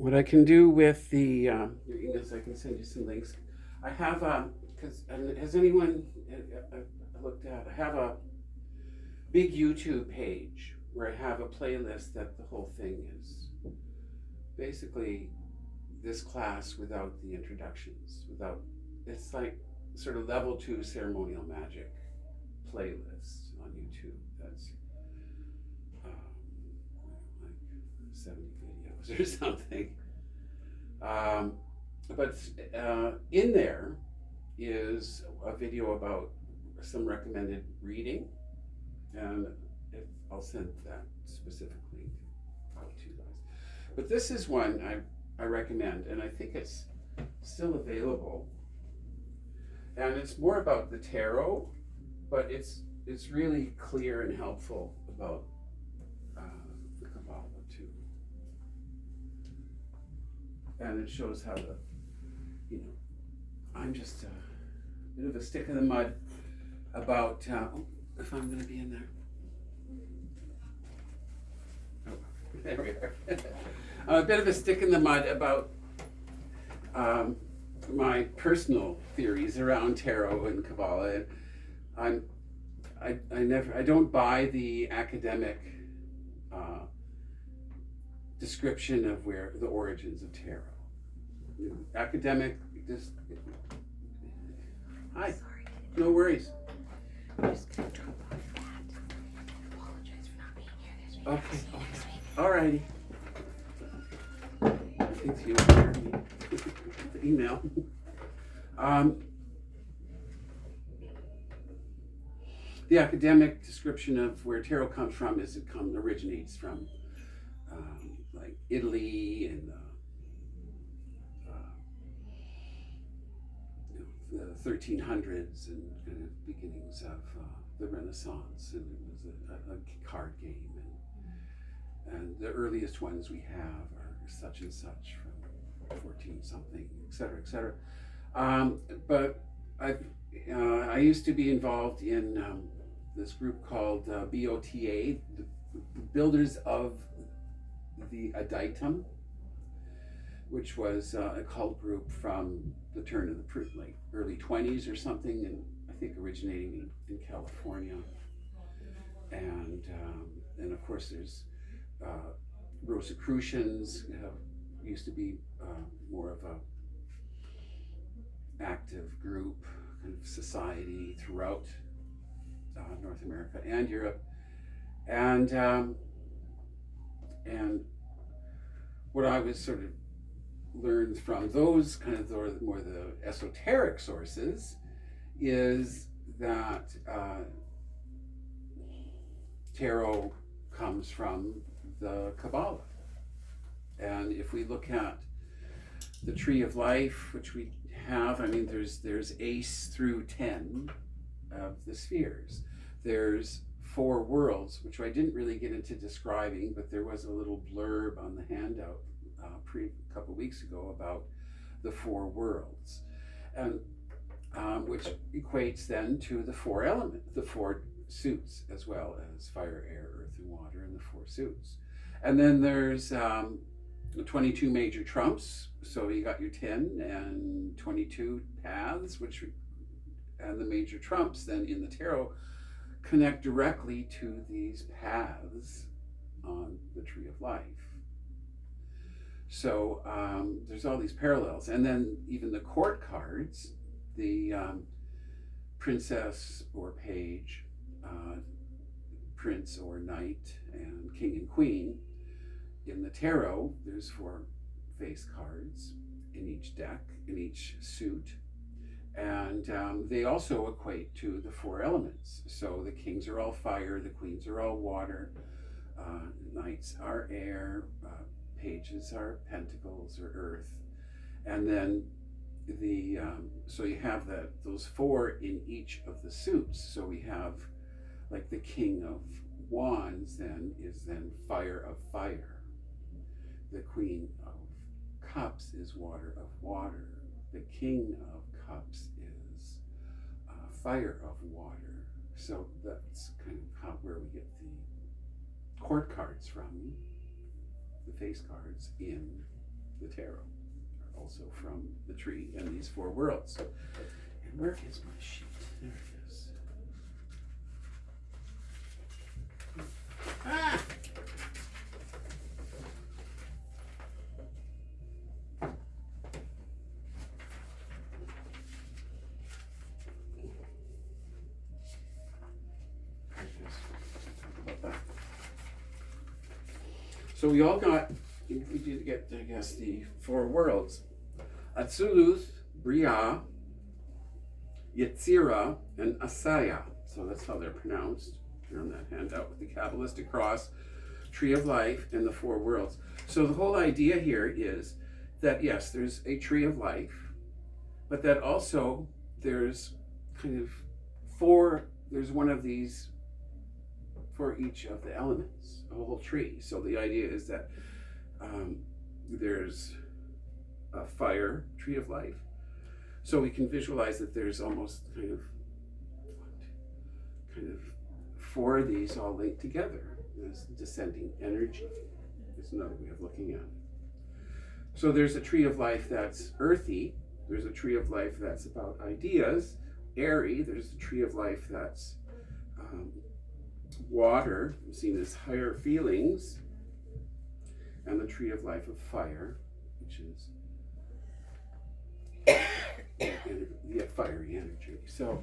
what I can do with the your emails, I can send you some links. I have because has anyone looked at? I have a big YouTube page where I have a playlist that the whole thing is basically this class without the introductions, without it's like sort of level 2 ceremonial magic playlist on YouTube. That's like 70 videos or something. But in there is a video about some recommended reading, and I'll send that specifically out to you guys. But this is one I recommend, and I think it's still available. And it's more about the tarot, but it's really clear and helpful about the Kabbalah too. And it shows how I'm just a bit of a stick in the mud about if I'm going to be in there. Oh, there we are. I'm a bit of a stick in the mud about my personal theories around tarot and Kabbalah. I don't buy the academic description of where the origins of tarot. Academic, just hi. Sorry. No worries. I'm just gonna drop off that. I apologize for not being here this week. Okay. I'll see you next week. Alrighty. I think you hear me. The email. The academic description of where tarot comes from is originates from like Italy and the 1300s and kind of beginnings of the Renaissance, and it was a card game, and the earliest ones we have are such and such from 14 something, etc., etc. But I used to be involved in this group called BOTA, the Builders of the Adaitum, which was a cult group from the turn of the early 20s or something, and I think originating in California. And of course there's Rosicrucians, used to be more of a active group, kind of society throughout North America and Europe. And what I was sort of learned from those kind of more the esoteric sources is that tarot comes from the Kabbalah. And if we look at the Tree of Life, which we have, I mean, there's ace through 10 of the spheres. There's 4 worlds, which I didn't really get into describing, but there was a little blurb on the handout a couple weeks ago about the 4 worlds, and which equates then to the 4 elements, the 4 suits, as well as fire, air, earth, and water, and the 4 suits. And then there's 22 major trumps, so you got your 10 and 22 paths, and the major trumps then in the tarot connect directly to these paths on the Tree of Life. So there's all these parallels, and then even the court cards, the princess or page, prince or knight, and king and queen. In the tarot, there's 4 face cards in each deck, in each suit, and they also equate to the 4 elements. So the kings are all fire, the queens are all water, knights are air, pages are pentacles or earth, and then so you have those 4 in each of the suits. So we have like the king of wands is fire of fire. The queen of cups is water of water. The king of cups is fire of water. So that's kind of where we get the court cards from, the face cards in the tarot are also from the tree and these four worlds. And where is my sheet? There it is. Ah! So we all got, we did get, I guess, the four worlds. Atzuluth, Bria, Yetzira, and Asaya. So that's how they're pronounced. Here on that handout with the Kabbalistic cross, tree of life, and the four worlds. So the whole idea here is that, yes, there's a tree of life, but that also there's kind of there's one of these for each of the elements, a whole tree. So the idea is that there's a fire, tree of life. So we can visualize that there's almost kind of four of these all linked together as descending energy. There's another way of looking at it. So there's a tree of life that's earthy. There's a tree of life that's about ideas, airy. There's a tree of life that's water, seen as higher feelings, and the tree of life of fire, which is fiery energy. So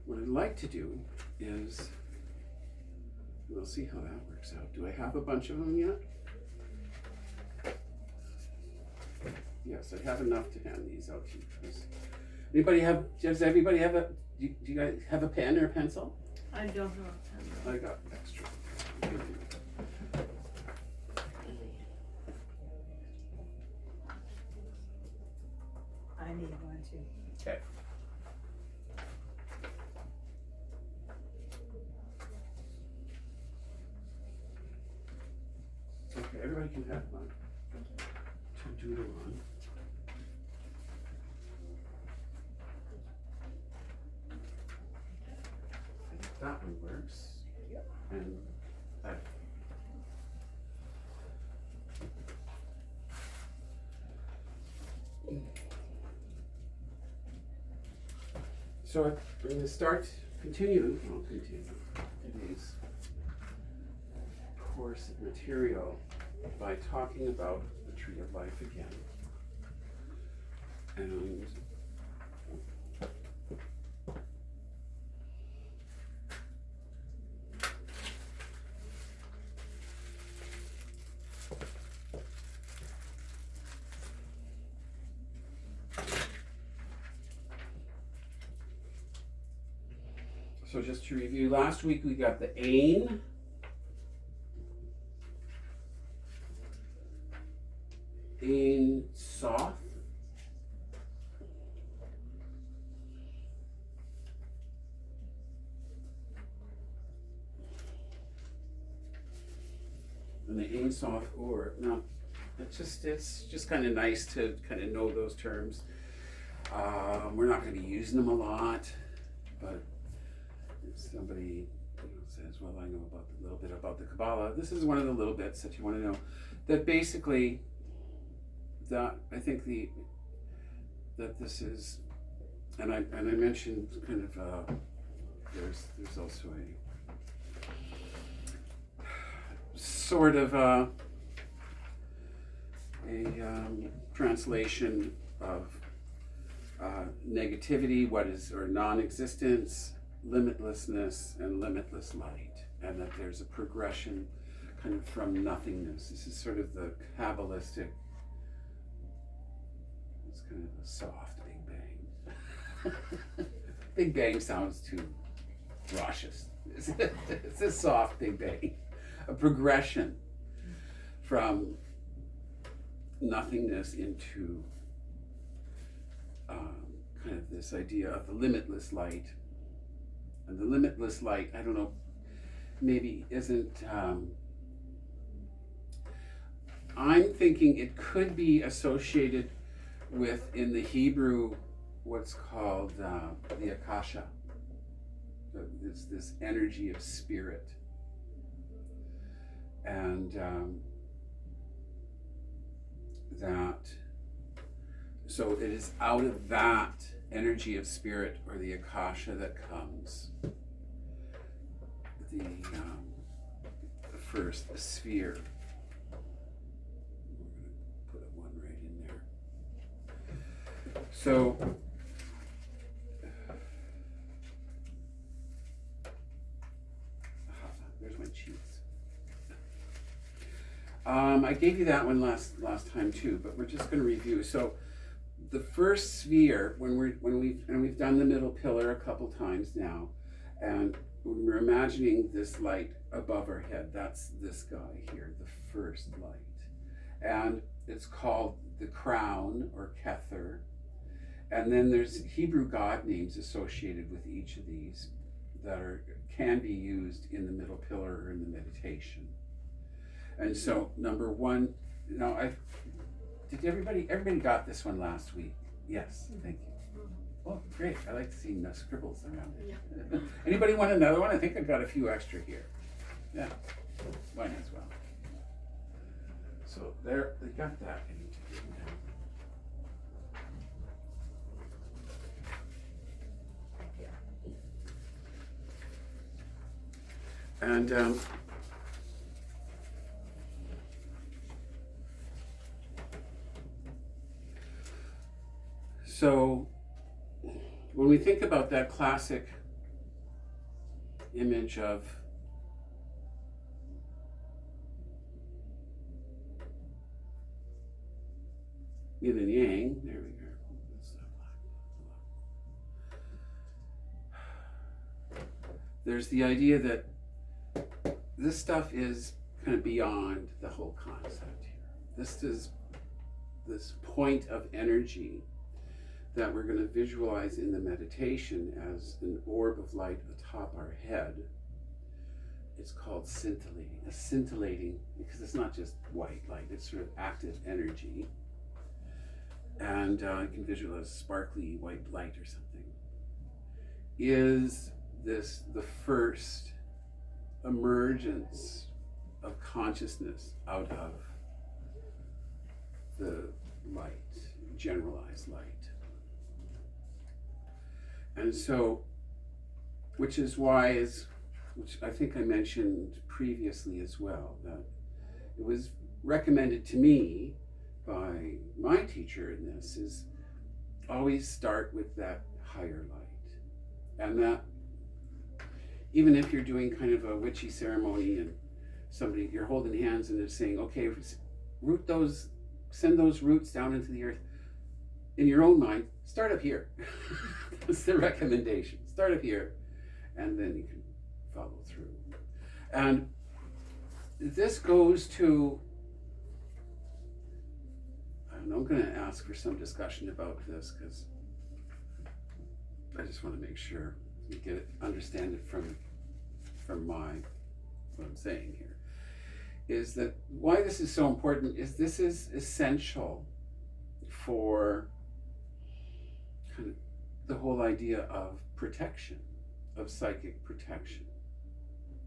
what I'd like to do is, we'll see how that works out. Do I have a bunch of them yet? Yes, I have enough to hand these out to you guys. Does everybody have do you guys have a pen or a pencil? I don't have a pen. I got extra. I need one too. Okay. Okay, everybody can have one. To doodle on. That one works. Yep. And that. So I'm going to continue today's course of material by talking about the tree of life again. And so just to review, last week we got the Ain, Soth, and the Ain, Soth, Ur. Now, it's just kind of nice to kind of know those terms. We're not going to be using them a lot, but if somebody says, well, I know a little bit about the Kabbalah, this is one of the little bits that you want to know. That basically, that I think that this is, and I mentioned kind of there's also a sort of a translation of negativity, or non-existence, limitlessness, and limitless light, and that there's a progression kind of from nothingness. This is sort of the Kabbalistic. It's kind of a soft Big Bang. Big Bang sounds too raucous. It's a soft Big Bang, a progression from nothingness into kind of this idea of the limitless light. And the limitless light, I don't know, maybe isn't, I'm thinking it could be associated with, in the Hebrew, what's called the Akasha. It's this energy of spirit. And so it is out of that energy of spirit, or the akasha, that comes the first sphere. We're going to put a 1 right in there. So there's my cheese. I gave you that one last time too, but we're just going to review. So the first sphere, when we've done the middle pillar a couple times now, and when we're imagining this light above our head, that's this guy here, the first light, and it's called the crown, or Kether. And then there's Hebrew god names associated with each of these that can be used in the middle pillar or in the meditation. And so number 1, did everybody got this one last week? Yes, thank you. Oh, great. I like seeing the scribbles around it. Yeah. Anybody want another one? I think I've got a few extra here. Yeah, mine as well. So there, they got that. I need to do that. And so when we think about that classic image of yin and yang, there we go. There's the idea that this stuff is kind of beyond the whole concept here. This is this point of energy that we're going to visualize in the meditation as an orb of light atop our head. It's called scintillating, because it's not just white light, it's sort of active energy. And you can visualize sparkly white light or something. Is this the first emergence of consciousness out of the light, generalized light? And so, which I think I mentioned previously as well, that it was recommended to me by my teacher in this, is always start with that higher light. And that even if you're doing kind of a witchy ceremony and you're holding hands and they're saying, okay, send those roots down into the earth, in your own mind, start up here. That's the recommendation. Start up here, and then you can follow through. And this goes to, I don't know, I'm going to ask for some discussion about this, because I just want to make sure you understand it from what I'm saying here. Is that why this is so important? Is this is essential for kind of the whole idea of protection, of psychic protection,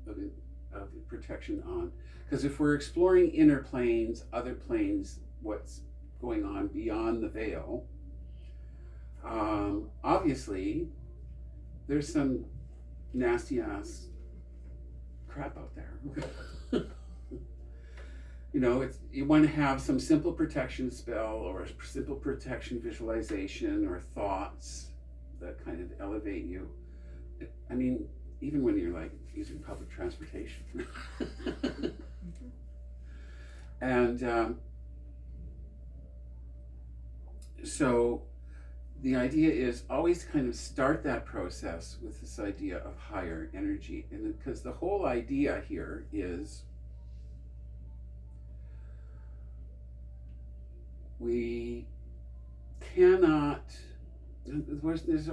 of protection on. Because if we're exploring inner planes, other planes, what's going on beyond the veil, obviously there's some nasty ass crap out there. You want to have some simple protection spell or a simple protection visualization or thoughts that kind of elevate you. I mean, even when you're like using public transportation. And so the idea is always kind of start that process with this idea of higher energy. And because the whole idea here is we cannot, there's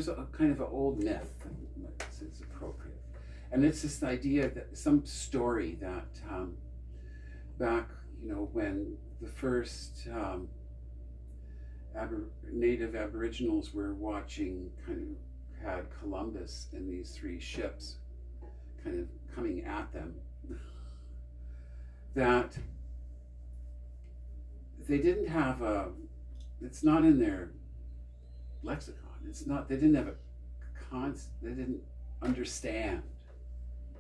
a kind of an old myth it's appropriate, and it's this idea that some story that back when the first native aboriginals were watching, had Columbus and these 3 ships kind of coming at them. that they didn't have it's not in their lexicon. It's not, they didn't have they didn't understand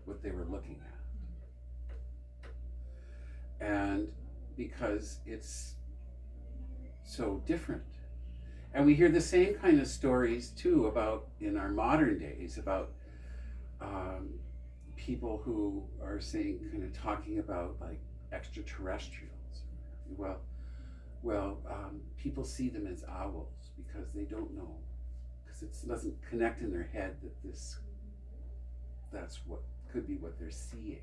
what they were looking at. And because it's so different. And we hear the same kind of stories too about, in our modern days, about people who are saying, kind of talking about like extraterrestrials. Well, people see them as owls because they don't know, because it doesn't connect in their head that that's what could be what they're seeing.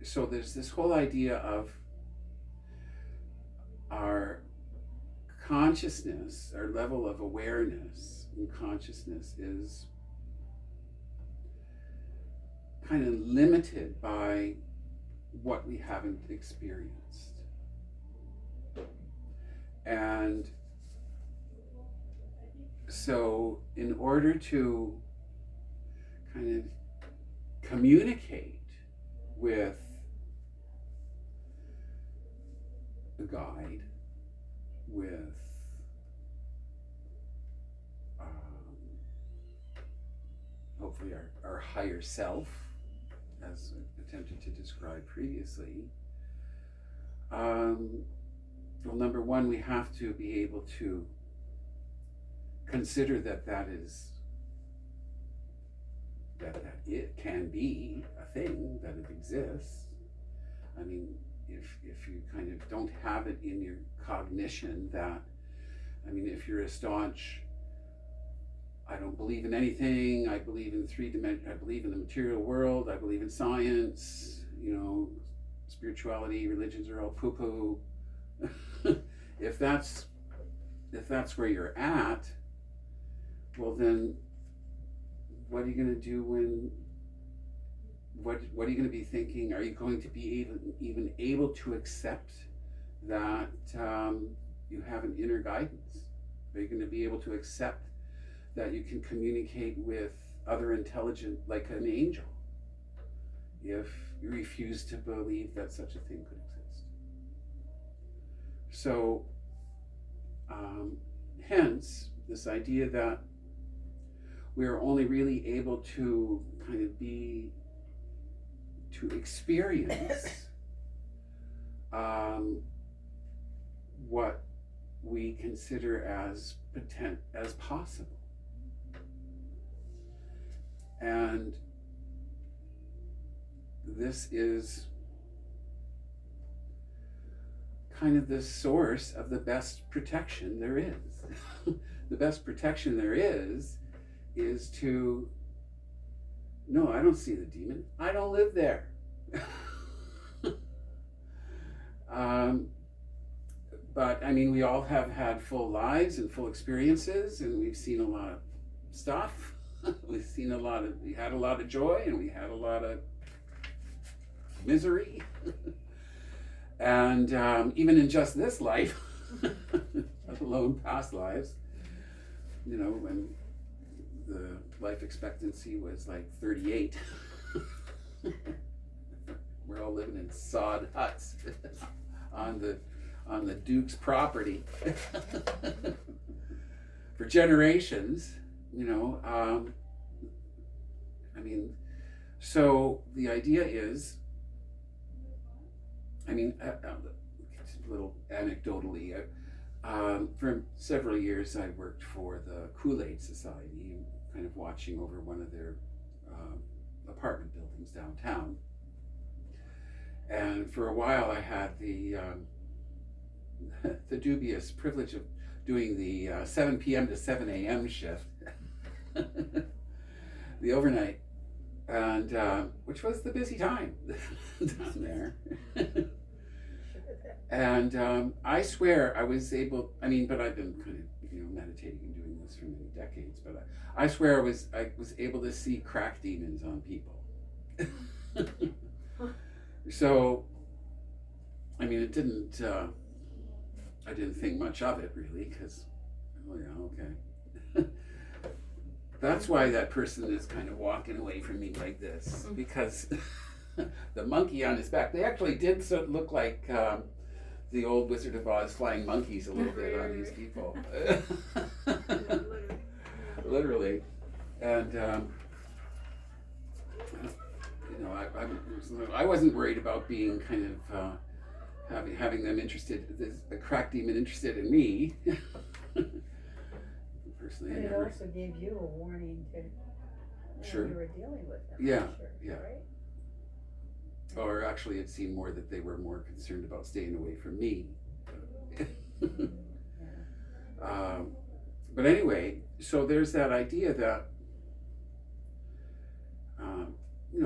So there's this whole idea of our consciousness, our level of awareness and consciousness is kind of limited by what we haven't experienced. And so in order to kind of communicate with a guide, with hopefully our higher self, as attempted to describe previously, well, number one, we have to be able to consider that it can be a thing, that it exists. I mean, if you kind of don't have it in your cognition, that, I mean, if you're a staunch, I don't believe in anything, I believe in I believe in the material world, I believe in science, spirituality, religions are all poo-poo. If that's where you're at, well then, what are you going to do when? What are you going to be thinking? Are you going to be even able to accept that you have an inner guidance? Are you going to be able to accept that you can communicate with other intelligent, like an angel, if you refuse to believe that such a thing could exist? So, hence, this idea that we are only really able to kind of to experience what we consider as possible. And this is kind of the source of the best protection there is. The best protection there is to, no, I don't see the demon. I don't live there. But I mean, we all have had full lives and full experiences, and we've seen a lot of stuff. We had a lot of joy, and we had a lot of misery. And even in just this life, let alone past lives, when the life expectancy was like 38. We're all living in sod huts on the Duke's property for generations, I mean, so the idea is, I mean, a little anecdotally, for several years I worked for the Kool-Aid Society, kind of watching over one of their apartment buildings downtown. And for a while I had the dubious privilege of doing the 7 p.m. to 7 a.m. shift, the overnight, and which was the busy time down there. And I swear I was able, but I've been kind of meditating and doing this for many decades, but I swear I was able to see crack demons on people. So, I didn't, I didn't think much of it really, because, oh yeah, okay. That's why that person is kind of walking away from me like this, because the monkey on his back, they actually did look like the old Wizard of Oz flying monkeys a little bit on these people. Literally. And, I wasn't worried about being kind of having them interested, the crack demon interested in me. Personally, But it also gave you a warning to, Sure. you were dealing with them. Yeah, Sure, yeah. right? Or actually, it seemed more that they were more concerned about staying away from me. But anyway, so there's that idea that,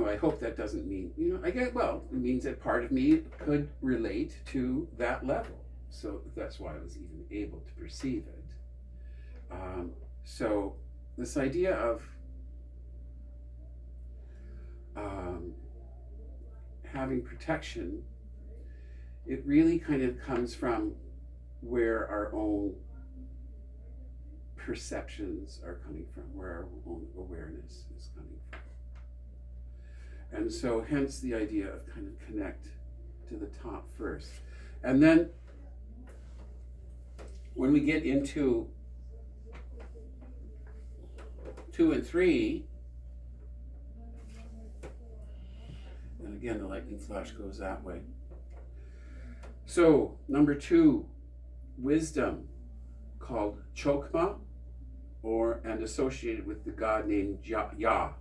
I hope that doesn't mean, it means that part of me could relate to that level. So that's why I was even able to perceive it. So this idea of having protection, it really kind of comes from where our own perceptions are coming from, where our own awareness is coming from. And so hence the idea of kind of connect to the top first. And then when we get into 2 and 3, and again the lightning flash goes that way. So number 2, wisdom, called Chokmah, and associated with the god named Yah.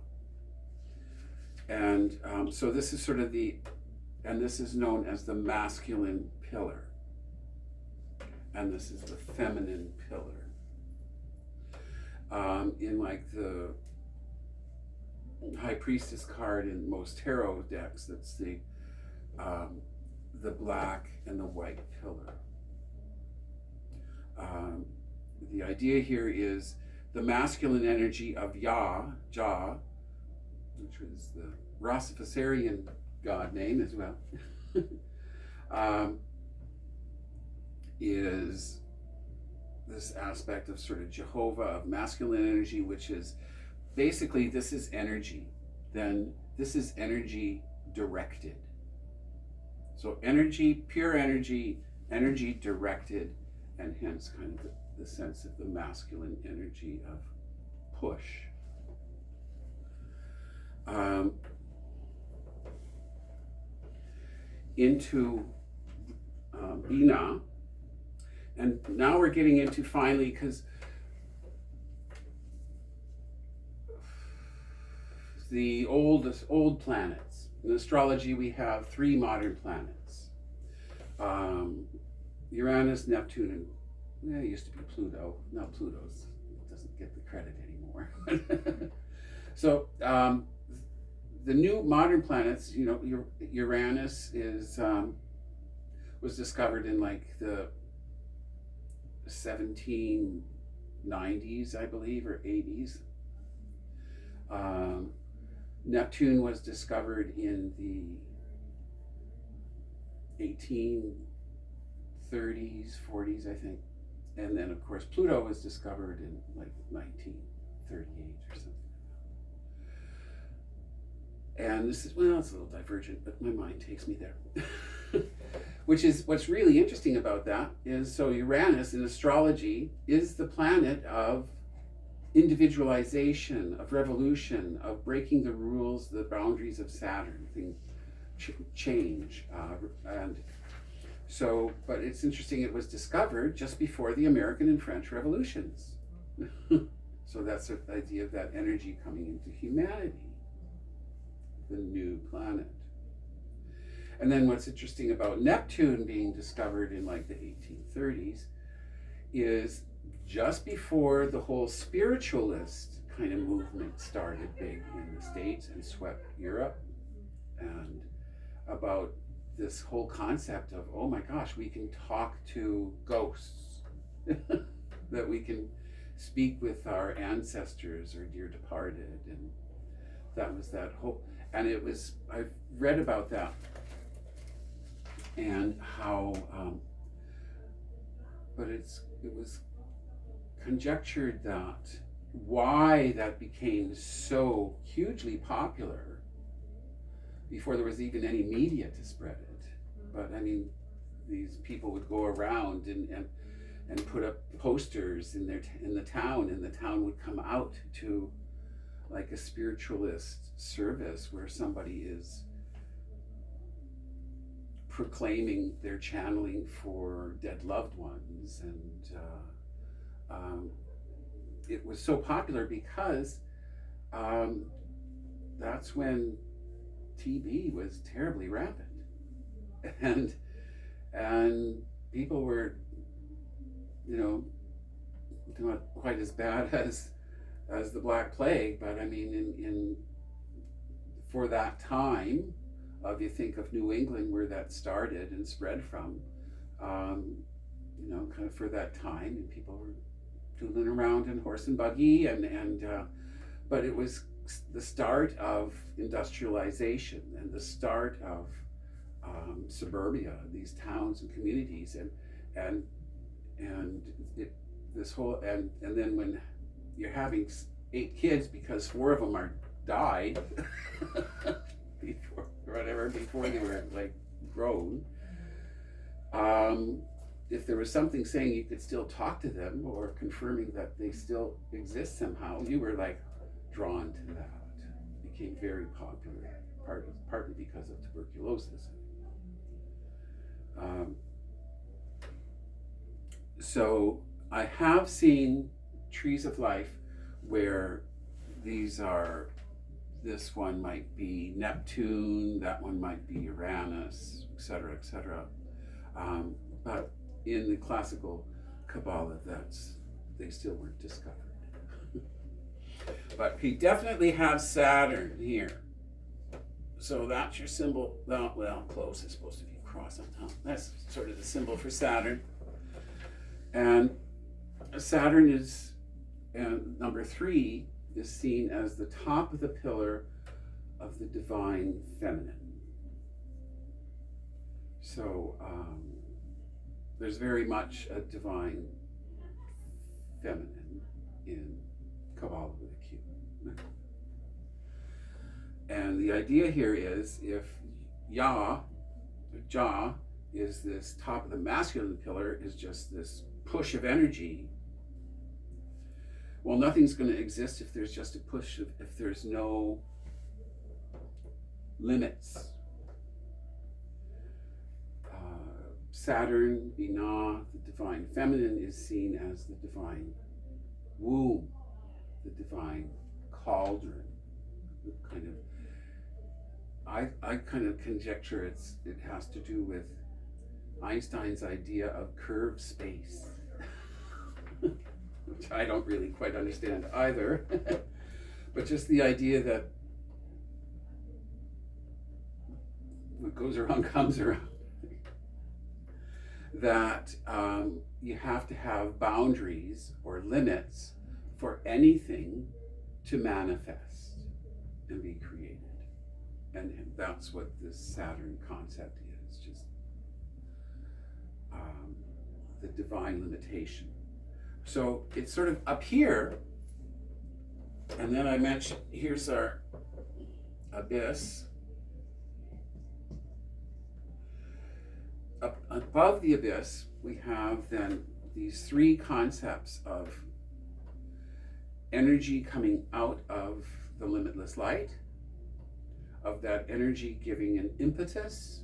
And so this is sort of this is known as the masculine pillar. And this is the feminine pillar. In like the High Priestess card in most tarot decks, that's the black and the white pillar. The idea here is the masculine energy of Jah, which was the Rastafarian god name as well, is this aspect of sort of Jehovah, of masculine energy, which is basically, this is energy. Then this is energy directed. So energy, pure energy, energy directed, and hence kind of the sense of the masculine energy of push. Into Binah. And now we're getting into finally, because the old planets. In astrology, we have 3 modern planets. Uranus, Neptune, and it used to be Pluto. Now Pluto doesn't get the credit anymore. So the new modern planets, Uranus was discovered in like the 1790s, I believe, or 80s. Neptune was discovered in the 1830s, 40s, I think. And then, of course, Pluto was discovered in like 1938 or something. And this is, it's a little divergent, but my mind takes me there. Which is, what's really interesting about that is, so Uranus in astrology is the planet of individualization, of revolution, of breaking the rules, the boundaries of Saturn, things change. And so, but it's interesting, it was discovered just before the American and French revolutions. So that's the idea of that energy coming into humanity, the new planet. And then what's interesting about Neptune being discovered in like the 1830s is just before the whole spiritualist kind of movement started big in the States and swept Europe, and about this whole concept of, oh my gosh, we can talk to ghosts, that we can speak with our ancestors or dear departed, and that was that whole, and it was, I've read about that and how, but it was conjectured that why that became so hugely popular before there was even any media to spread it. But I mean, these people would go around and put up posters in the town, and the town would come out to like a spiritualist service where somebody is proclaiming their channeling for dead loved ones. And it was so popular because that's when TB was terribly rampant, and people were, you know, not quite as bad as the Black Plague, but I mean, in for that time, if you think of New England where that started and spread from, you know, kind of for that time, and people were tooling around in horse and buggy, but it was the start of industrialization and the start of suburbia, these towns and communities, and then when you're having 8 kids because 4 of them are died before they were like grown. If there was something saying you could still talk to them or confirming that they still exist somehow, you were like drawn to that. It became very popular, partly because of tuberculosis. So I have seen trees of life where this one might be Neptune, that one might be Uranus, etc., etc. But in the classical Kabbalah, they still weren't discovered. But he definitely has Saturn here. So that's your symbol. Well, close is supposed to be a cross on top. That's sort of the symbol for Saturn. And Saturn is, and number 3 is seen as the top of the pillar of the divine feminine. So there's very much a divine feminine in Kabbalah with a Q. And the idea here is if Jah is this top of the masculine pillar, is just this push of energy. Well, nothing's going to exist if there's just a push, if there's no limits. Saturn, Binah, the divine feminine, is seen as the divine womb, the divine cauldron. I kind of conjecture it has to do with Einstein's idea of curved space, which I don't really quite understand either, but just the idea that what goes around comes around, that you have to have boundaries or limits for anything to manifest and be created. And that's what this Saturn concept is, just the divine limitation. So it's sort of up here, and then I mentioned, here's our abyss. Up above the abyss, we have then these 3 concepts of energy coming out of the limitless light, of that energy giving an impetus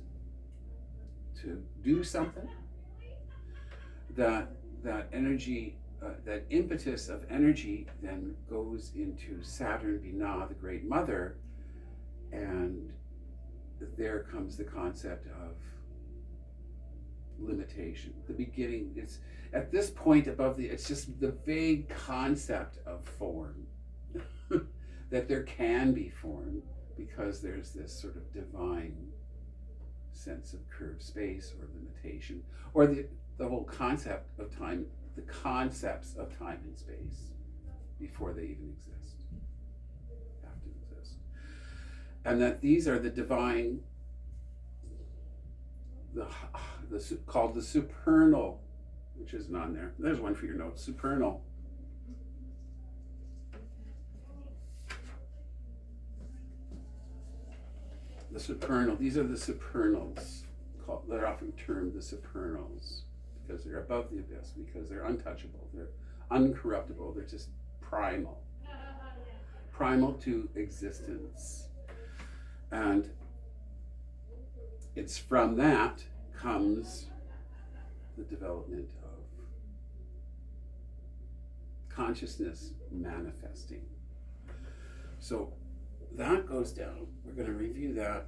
to do something, that energy, that impetus of energy then goes into Saturn, Binah, the Great Mother, and there comes the concept of limitation. The beginning, it's at this point above it's just the vague concept of form, that there can be form, because there's this sort of divine sense of curved space or limitation, or the whole concept of time, the concepts of time and space before they even exist, have to exist. And that these are the divine, called the supernal, which isn't on there. There's one for your notes, supernal. the supernal. These are the supernals. They're often termed the supernals because they're above the abyss, because they're untouchable, they're uncorruptible, they're just primal to existence. And it's from that comes the development of consciousness manifesting. So that goes down. We're going to review that.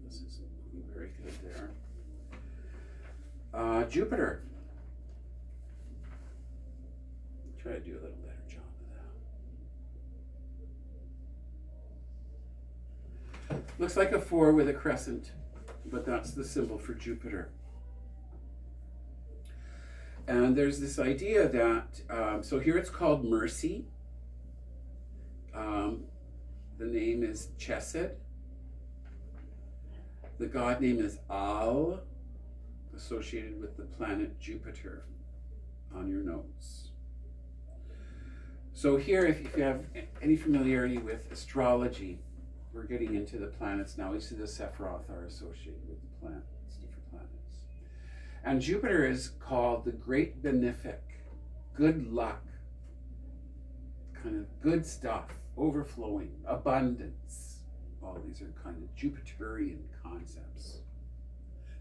This is looking very good there. Jupiter. Try to do a little better job of that. Looks like a 4 with a crescent, but that's the symbol for Jupiter. And there's this idea that, so here it's called mercy. The name is Chesed. The god name is Al, associated with the planet Jupiter on your notes. So here, if you have any familiarity with astrology, we're getting into the planets now. We see the Sephiroth are associated with the planets, different planets. And Jupiter is called the great benefic, good luck, kind of good stuff, overflowing, abundance. All these are kind of Jupiterian concepts.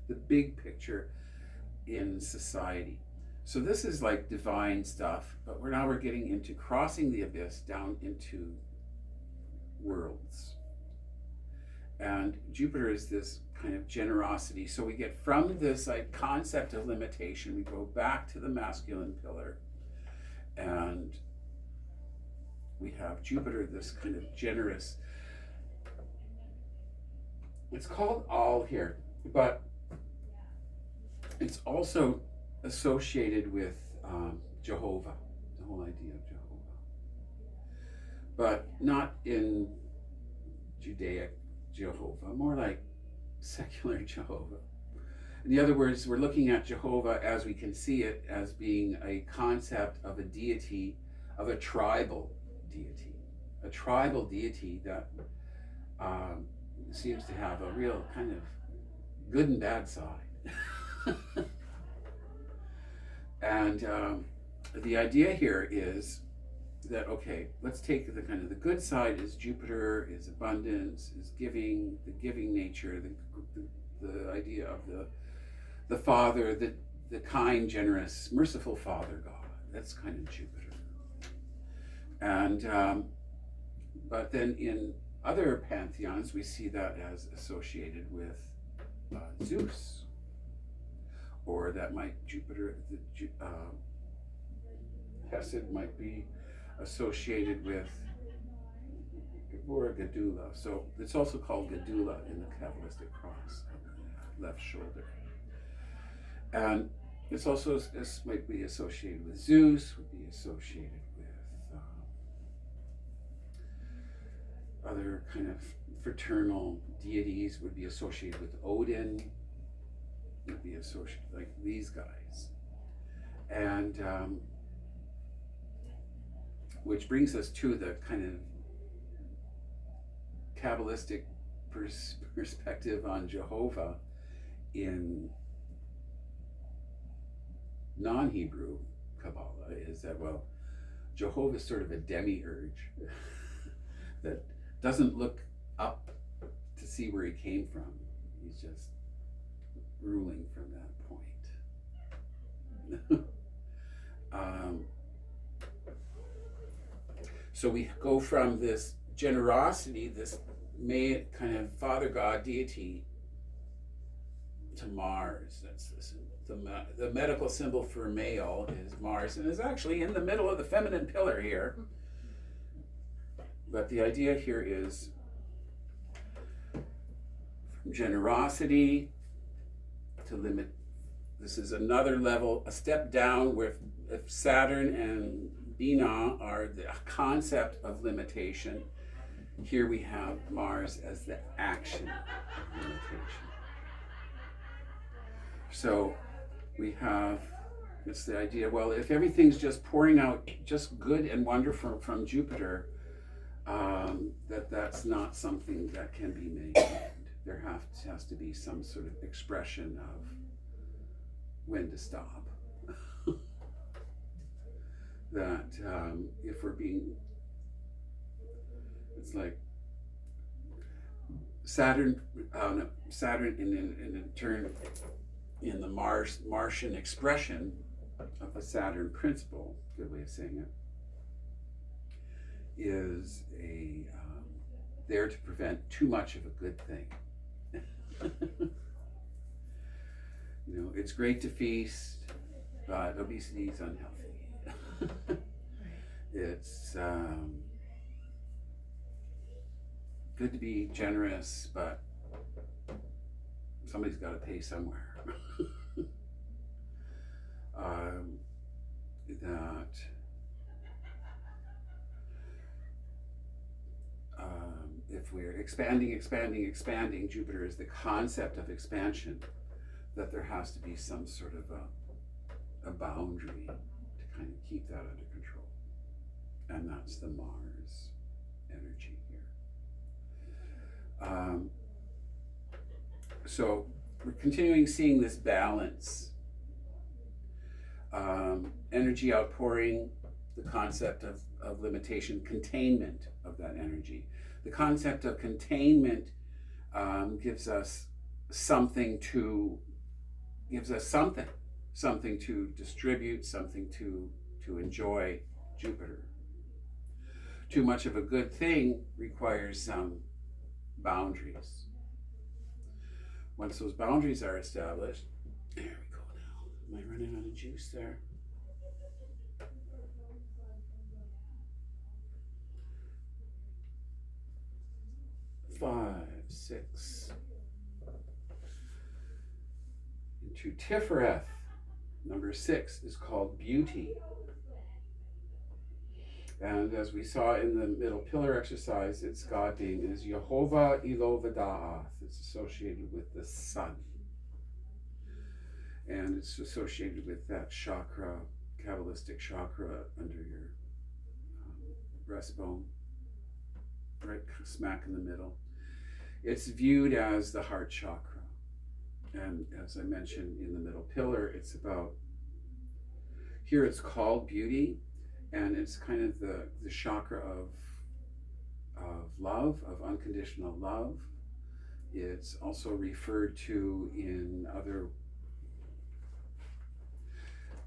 The big picture in society. So this is like divine stuff, but we're getting into crossing the abyss down into worlds. And Jupiter is this kind of generosity. So we get from this like concept of limitation, we go back to the masculine pillar, and we have Jupiter, this kind of generous. It's called All here, but it's also associated with Jehovah, the whole idea of Jehovah, but not in Judaic Jehovah, more like secular Jehovah. In other words, we're looking at Jehovah as we can see it as being a concept of a deity, of a tribal deity that seems to have a real kind of good and bad side. And the idea here is that, okay, let's take the kind of the good side is Jupiter, is abundance, is giving, the giving nature, the idea of the Father, the kind, generous, merciful Father God. That's kind of Jupiter. And but then in other pantheons, we see that as associated with Zeus. Or that might Jupiter, Hesed might be associated with Gabor Gedula. So it's also called Gedula in the Qabalistic cross on the left shoulder. And it's also, this might be associated with Zeus, would be associated with other kind of fraternal deities, would be associated with Odin, would be associated like these guys. And which brings us to the kind of Kabbalistic perspective on Jehovah in non-Hebrew Kabbalah, is that, well, Jehovah is sort of a demiurge that doesn't look up to see where he came from. He's just ruling from that point. So we go from this generosity, this kind of Father God deity, to Mars. That's this, the medical symbol for male is Mars, and is actually in the middle of the feminine pillar here. But the idea here is from generosity to limit. This is another level, a step down, where if Saturn and Bina are the concept of limitation, here we have Mars as the action of limitation. So we have, it's the idea, well, if everything's just pouring out just good and wonderful from Jupiter, that's not something that can be maintained. There has to be some sort of expression of when to stop. That if we're being, it's like Saturn in turn in the Martian expression of the Saturn principle, good way of saying it, is there to prevent too much of a good thing. You know, it's great to feast, but obesity is unhealthy. It's good to be generous, but somebody's got to pay somewhere. If we're expanding, Jupiter is the concept of expansion, that there has to be some sort of a boundary to kind of keep that under control. And that's the Mars energy here. So we're continuing seeing this balance. Energy outpouring, the concept of limitation, containment of that energy. The concept of containment gives us something to distribute, something to enjoy, Jupiter. Too much of a good thing requires some boundaries. Once those boundaries are established, there we go now. Am I running out of juice there? Five, six. Into Tifereth. Number 6 is called beauty. And as we saw in the middle pillar exercise, its God name is Yehovah Elovah. It's associated with the sun. And it's associated with that chakra, Qabalistic chakra under your breastbone, right smack in the middle. It's viewed as the heart chakra. And as I mentioned in the middle pillar, it's about, here it's called beauty, and it's kind of the chakra of love, of unconditional love. It's also referred to in other,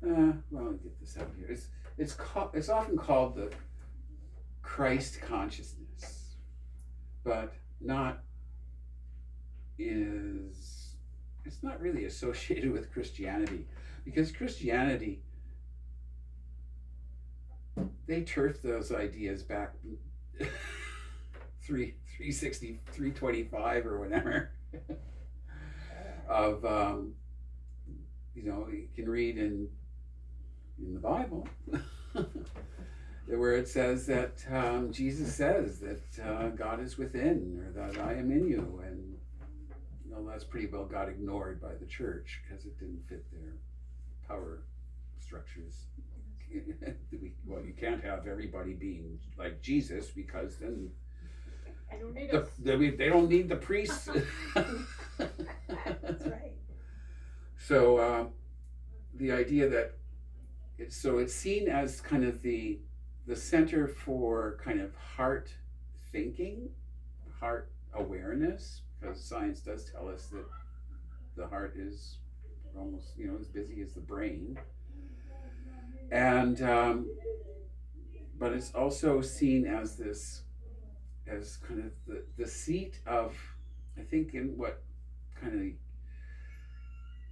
well, I'll get this out here. It's often called the Christ consciousness, but it's not really associated with Christianity, because Christianity, they turfed those ideas back 360, 325 or whatever of, you can read in the Bible where it says that Jesus says that God is within, or that I am in you, and that's pretty well got ignored by the church because it didn't fit their power structures. Well, you can't have everybody being like Jesus, because then I don't need they don't need the priests. That's right. So the idea that it's seen as kind of the center for kind of heart thinking, heart awareness, because science does tell us that the heart is almost as busy as the brain, and but it's also seen as kind of the seat of, I think, in what kind of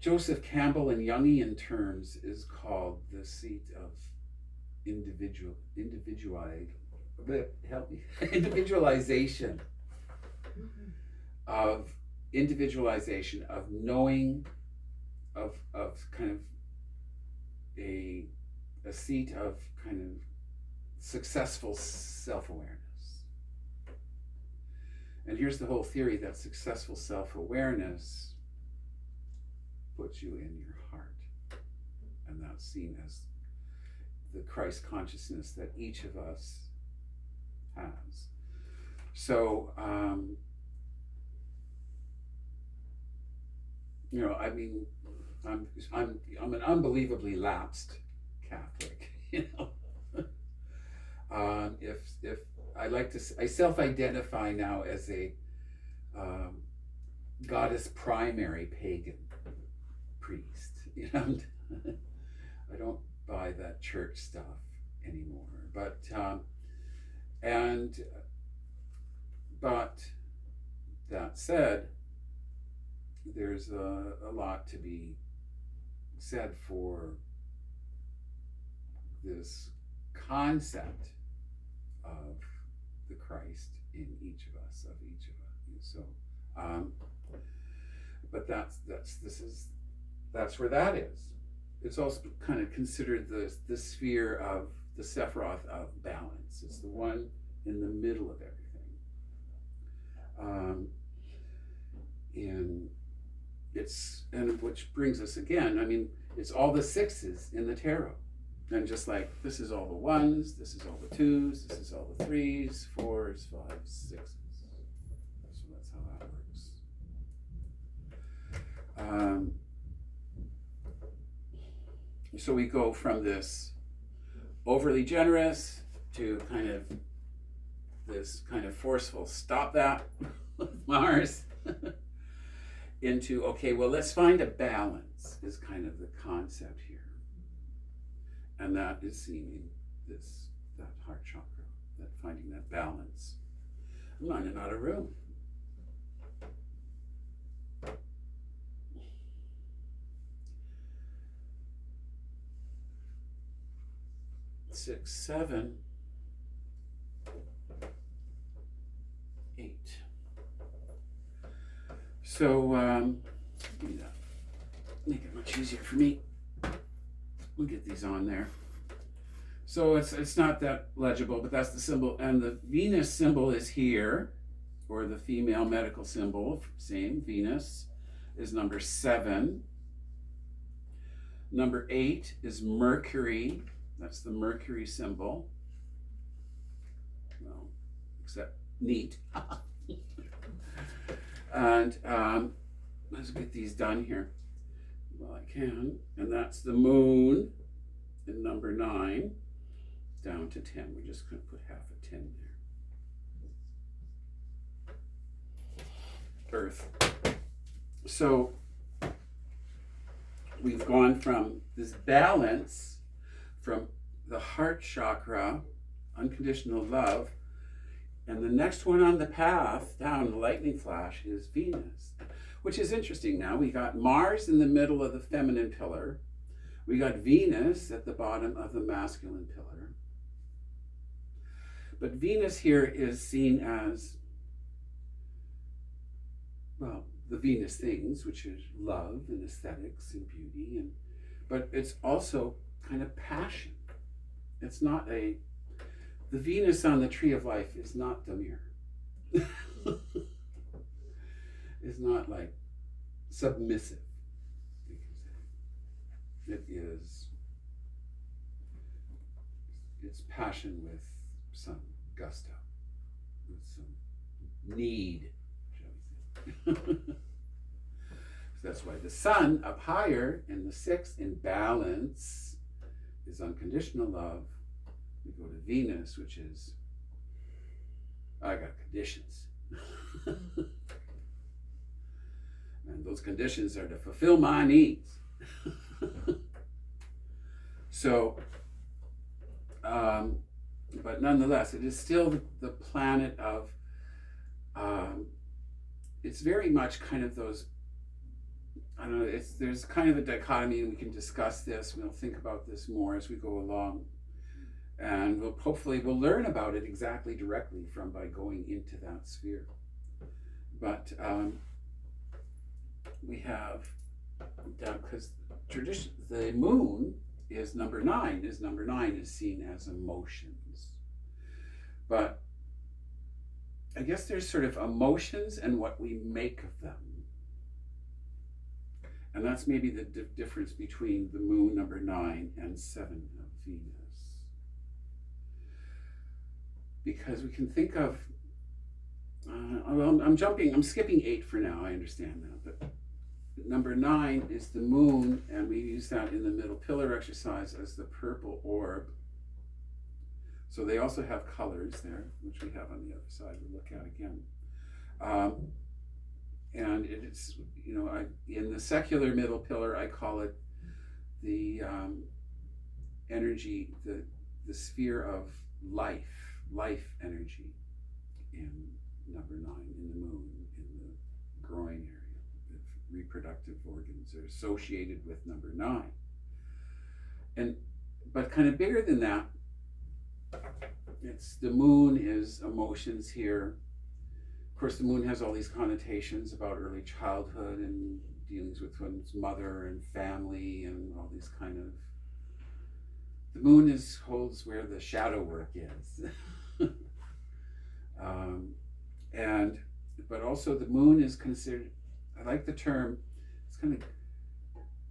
Joseph Campbell in Jungian terms is called the seat of individualization of knowing, of kind of a seat of kind of successful self-awareness. And here's the whole theory that successful self-awareness puts you in your heart, and that's seen as the Christ consciousness that each of us has. So, I mean, I'm an unbelievably lapsed Catholic, if I like to, I self-identify now as a goddess primary pagan priest. I don't buy that church stuff anymore. But that said, there's a lot to be said for this concept of the Christ in each of us, So, but that's where that is. It's also kind of considered the sphere of the Sephiroth of balance. It's the one in the middle of everything. And which brings us again, I mean, it's all the sixes in the tarot. And just like this is all the ones, this is all the twos, this is all the threes, fours, fives, sixes. So that's how that works. So we go from this overly generous to kind of this kind of forceful, stop that with Mars, into, okay, well, let's find a balance is kind of the concept here. And that is seen in that heart chakra, that finding that balance. I'm running out of room. Six, 7, 8. So, make it much easier for me. We'll get these on there. So it's not that legible, but that's the symbol. And the Venus symbol is here, or the female medical symbol, same, Venus, is number 7. Number 8 is Mercury. That's the Mercury symbol. Well, except neat. And let's get these done here. Well, I can. And that's the moon in number 9 down to 10. We're just going to put half a 10 there. Earth. So we've gone from this balance from the heart chakra, unconditional love, and the next one on the path down, the lightning flash, is Venus, which is interesting. Now we got Mars in the middle of the feminine pillar, we got Venus at the bottom of the masculine pillar, but Venus here is seen as, well, the Venus things, which is love and aesthetics and beauty, but it's also kind of passion. It's not the Venus on the tree of life is not Damir. It's not like submissive, you can say. It is, it's passion with some gusto, with some need, shall we say. So that's why the sun up higher in the 6th in balance is unconditional love. We go to Venus, which is, I got conditions. And those conditions are to fulfill my needs. So, but nonetheless, it is still the planet of, it's very much kind of those, I don't know, there's kind of a dichotomy, and we can discuss this. We'll think about this more as we go along. And hopefully we'll learn about it exactly directly by going into that sphere. But we have, because tradition, the moon is number 9. Number 9 is seen as emotions. But I guess there's sort of emotions and what we make of them. And that's maybe the difference between the moon, number 9, and 7 of Venus. Because we can think of well, I'm skipping 8 for now, I understand that. But number 9 is the moon, and we use that in the middle pillar exercise as the purple orb. So they also have colors there, which we have on the other side, we'll look at again. And it's, in the secular middle pillar, I call it the energy, the sphere of life energy in number 9, in the moon, in the groin area. The reproductive organs are associated with number 9. But kind of bigger than that, the moon is emotions here. Of course, the moon has all these connotations about early childhood and dealings with one's mother and family and all these kind of. The moon holds where the shadow work is, but also the moon is considered. I like the term. It's kind of.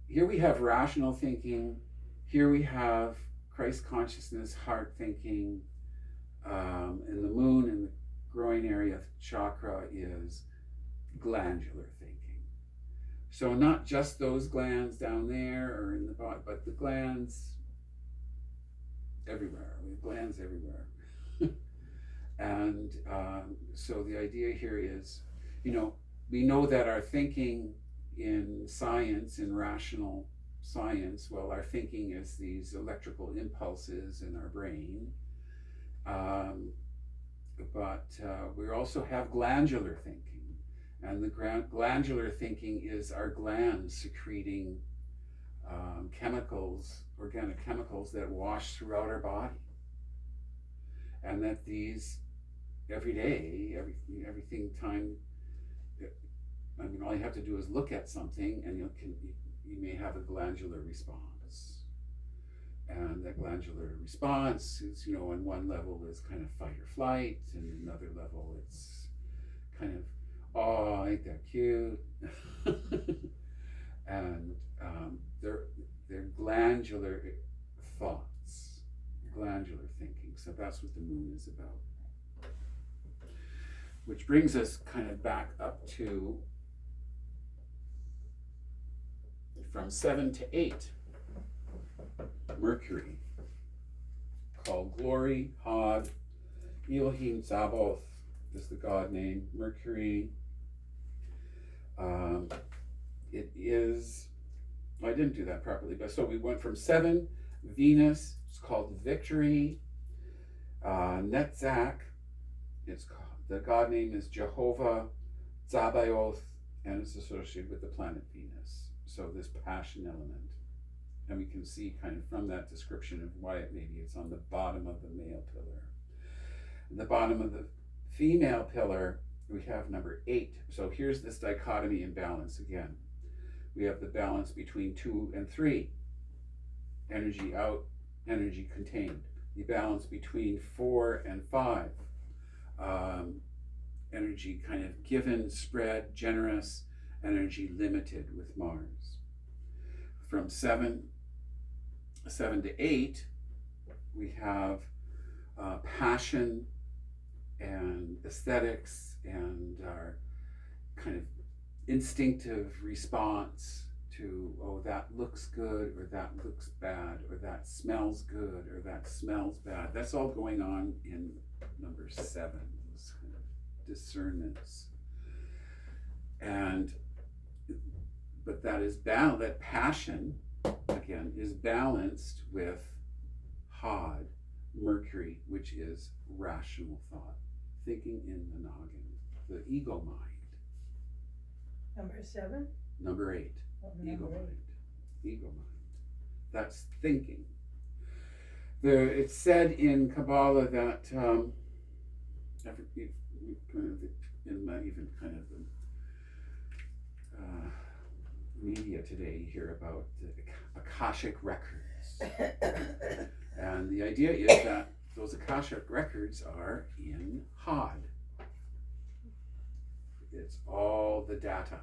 Here we have rational thinking. Here we have Christ consciousness, heart thinking, and the moon in the groin area chakra is glandular thinking. So not just those glands down there or in the body, but the glands everywhere. We have glands everywhere. And so the idea here is, we know that our thinking in science, in rational science, well, our thinking is these electrical impulses in our brain. But we also have glandular thinking, and the glandular thinking is our glands secreting organic chemicals that wash throughout our body, and that these every day, all you have to do is look at something, and you may have a glandular response. And that glandular response is, on one level is kind of fight or flight, and another level it's kind of, oh, ain't that cute? And they're glandular thoughts, glandular thinking. So that's what the moon is about. Which brings us kind of back up to from 7 to 8. Mercury, called Glory, Hod, Elohim Sabaoth is the god name. Mercury, it is, I didn't do that properly, but so we went from 7, Venus, it's called Victory, Netzach, the god name is Jehovah Sabaoth, and it's associated with the planet Venus. So this passion element. And we can see kind of from that description of why maybe it's on the bottom of the male pillar. At the bottom of the female pillar, we have number 8. So here's this dichotomy and balance again. We have the balance between 2 and 3. Energy out, energy contained. The balance between 4 and 5. Energy kind of given, spread, generous, energy limited with Mars. From 7 to 8, we have passion and aesthetics and our kind of instinctive response to, oh, that looks good, or that looks bad, or that smells good, or that smells bad. That's all going on in number 7, those kind of discernments. But that passion, again, is balanced with Hod, Mercury, which is rational thought, thinking in the noggin, the ego mind. Number 7? Number 8, ego mind. Ego mind. That's thinking. It's said in Kabbalah that even kind of the media today, you hear about the Akashic records. And the idea is that those Akashic records are in Hod. It's all the data,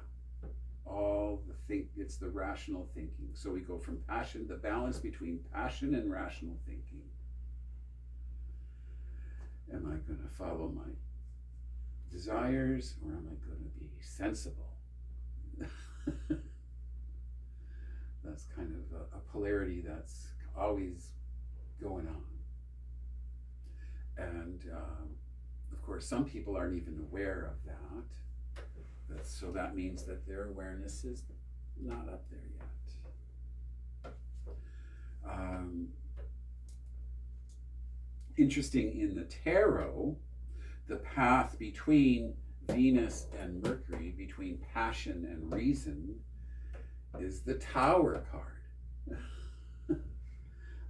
it's the rational thinking. So we go from passion, the balance between passion and rational thinking. Am I going to follow my desires, or am I going to be sensible? That's kind of a polarity that's always going on. And of course, some people aren't even aware of that. So that means that their awareness is not up there yet. Interesting, in the tarot, the path between Venus and Mercury, between passion and reason, is the Tower card.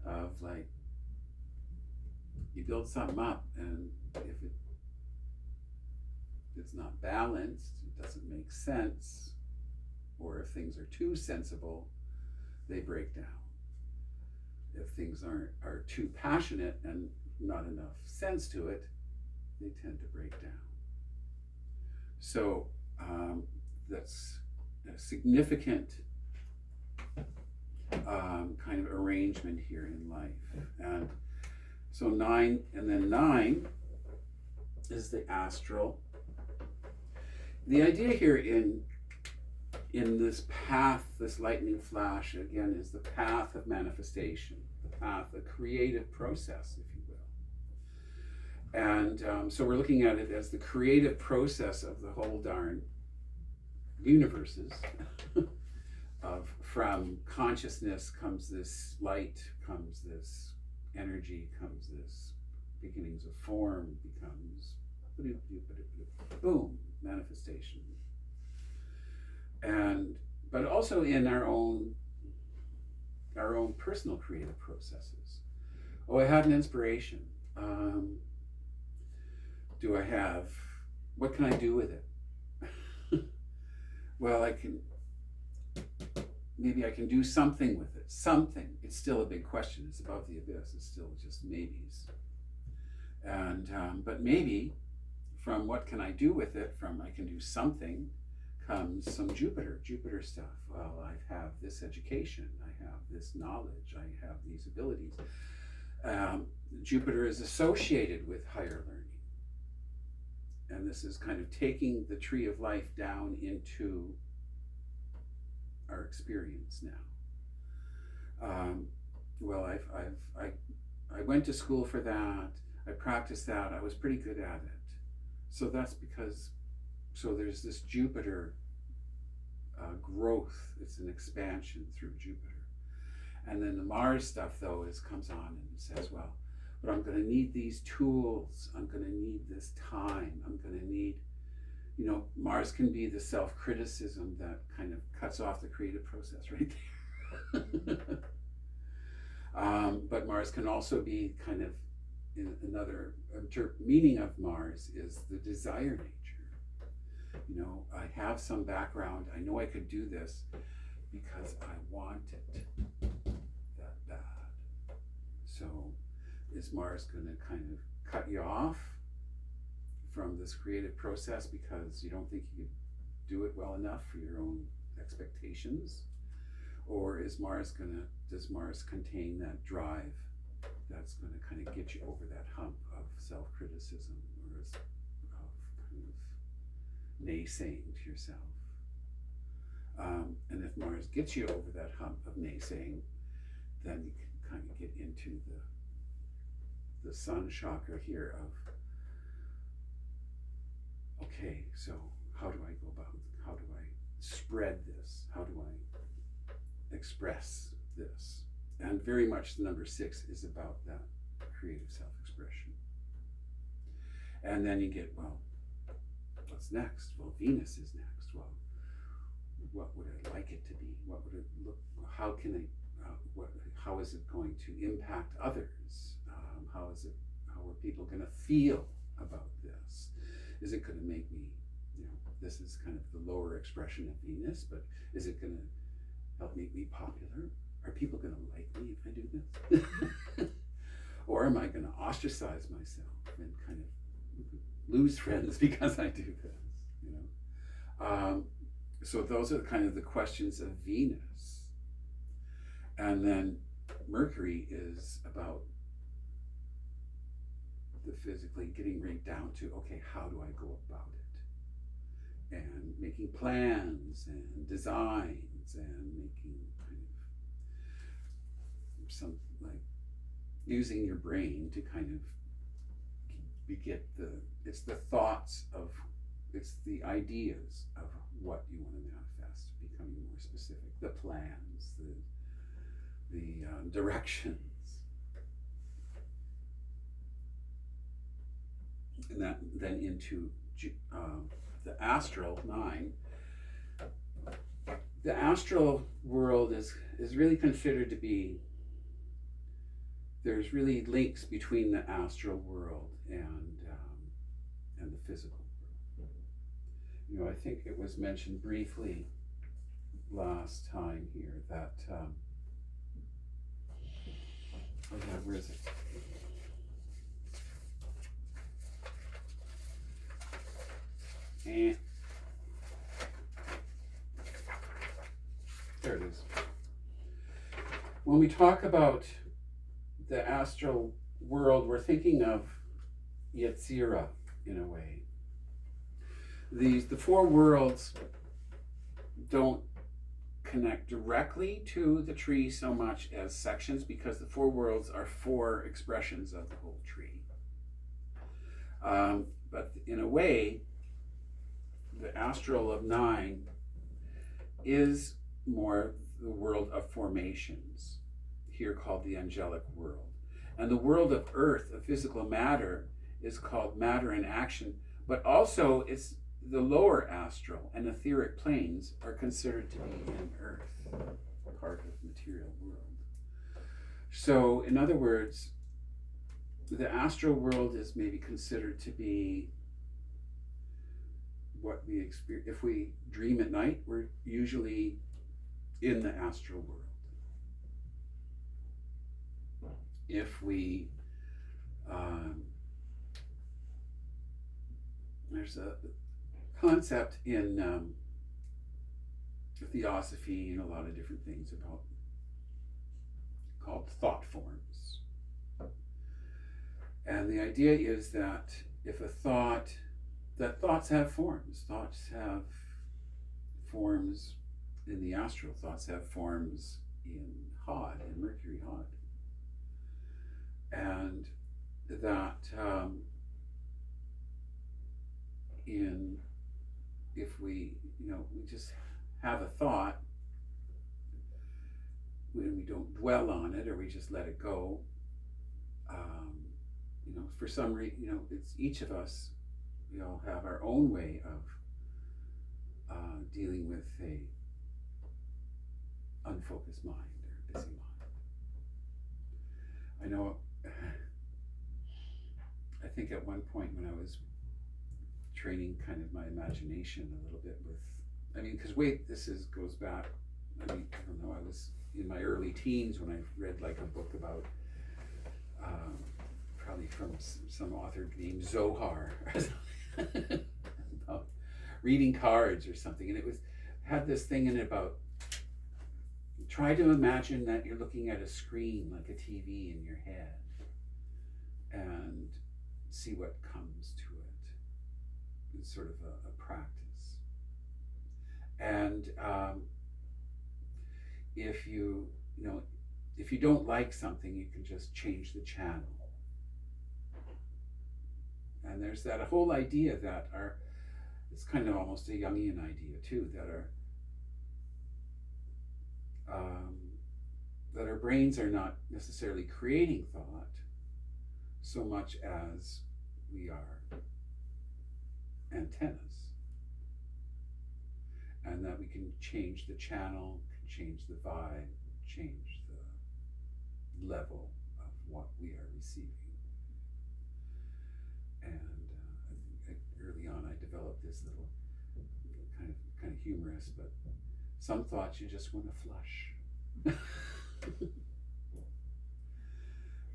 Of like, you build something up, and if it's not balanced, it doesn't make sense, or if things are too sensible, they break down. If things are too passionate and not enough sense to it, they tend to break down. So that's a significant kind of arrangement here in life. And so 9, and then 9 is the astral. The idea here in this path, this lightning flash, again, is the path of manifestation, the path, a creative process, if you will. And so we're looking at it as the creative process of the whole darn universes. From consciousness comes this light, comes this energy, comes this beginnings of form, becomes boom, manifestation. And but also in our own personal creative processes. Oh, I had an inspiration. What can I do with it? Well, maybe I can do something with it. Something. It's still a big question. It's above the abyss. It's still just maybes. And but maybe from what can I do with it, from I can do something, comes some Jupiter stuff. Well, I have this education. I have this knowledge. I have these abilities. Jupiter is associated with higher learning. And this is kind of taking the tree of life down into our experience now. Well, I went to school for that. I practiced that. I was pretty good at it. So that's because, so there's this Jupiter growth. It's an expansion through Jupiter. And then the Mars stuff, though, comes on and says, well, but I'm going to need these tools. I'm going to need this time. I'm going to need, Mars can be the self-criticism that kind of cuts off the creative process right there. But Mars can also be kind of, another meaning of Mars is the desire nature. I have some background. I know I could do this because I want it that bad. So is Mars going to kind of cut you off from this creative process because you don't think you could do it well enough for your own expectations? Or does Mars contain that drive that's going to kind of get you over that hump of self-criticism, or of kind of naysaying to yourself? And if Mars gets you over that hump of naysaying, then you can kind of get into the sun chakra here of, okay, so how do I go about, how do I spread this? How do I express this? And very much the number 6 is about that creative self-expression. And then you get, well, what's next? Well, Venus is next. Well, what would I like it to be? What would it look? How can I? How is it going to impact others? How are people going to feel about this? Is it going to make me? This is kind of the lower expression of Venus, but is it going to help make me popular? Are people going to like me if I do this? Or am I going to ostracize myself and kind of lose friends because I do this? So those are kind of the questions of Venus. And then Mercury is about the physically, getting right down to, okay, how do I go about it? And making plans and designs and making kind of some, like, using your brain to kind of get it's the thoughts of, it's the ideas of what you want to manifest, becoming more specific, the plans, the directions. And that then into the astral 9. The astral world is really considered to be, there's really links between the astral world and the physical world. You know, I think it was mentioned briefly last time here that oh yeah, where is it? And there it is. When we talk about the astral world, we're thinking of Yetzirah in a way. The 4 worlds don't connect directly to the tree so much as sections, because the 4 worlds are 4 expressions of the whole tree. But in a way, the astral of 9 is more the world of formations, here called the angelic world. And the world of earth, of physical matter, is called matter in action, but also it's the lower astral and etheric planes are considered to be in earth, part of the material world. So in other words, the astral world is maybe considered to be what we experience. If we dream at night, we're usually in the astral world. If we there's a concept in theosophy and a lot of different things about called thought forms. And the idea is that if a thought, that thoughts have forms. Thoughts have forms in the astral. Thoughts have forms in Hod, in Mercury Hod. And that if we, we just have a thought, when we don't dwell on it or we just let it go, for some reason, it's each of us, we all have our own way of dealing with a unfocused mind or busy mind. I know, I think at one point when I was training kind of my imagination a little bit with, because goes back, I don't know, I was in my early teens when I read like a book about, probably from some author named Zohar, about reading cards or something, and it had this thing in it about, try to imagine that you're looking at a screen like a TV in your head and see what comes to it. It's sort of a practice. And if you don't like something, you can just change the channel. And there's that whole idea that it's kind of almost a Jungian idea too, that our brains are not necessarily creating thought so much as we are antennas, and that we can change the channel, can change the vibe, change the level of what we are receiving. And I think early on I developed this little kind of humorous, but some thoughts you just want to flush.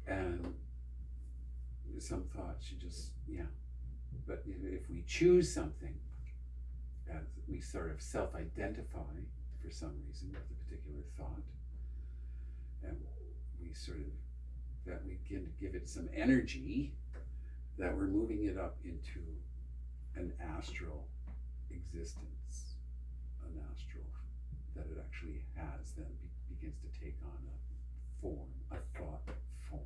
And some thoughts you just, but if we choose something, as we sort of self-identify for some reason with a particular thought, and we sort of, that we begin to give it some energy, that we're moving it up into an astral existence, an astral that it actually has then begins to take on a form, a thought form.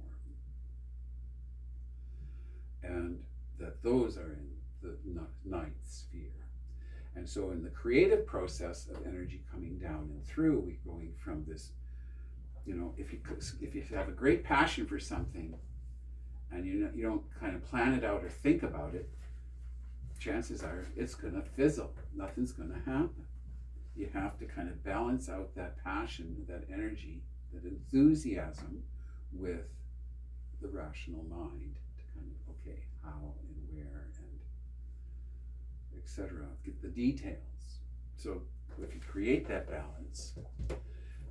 And that those are in the ninth sphere. And so in the creative process of energy coming down and through, we're going from this, if you have a great passion for something and you don't kind of plan it out or think about it, chances are it's going to fizzle. Nothing's going to happen. You have to kind of balance out that passion, that energy, that enthusiasm with the rational mind to kind of, okay, how and where and etc. Get the details. So if you create that balance,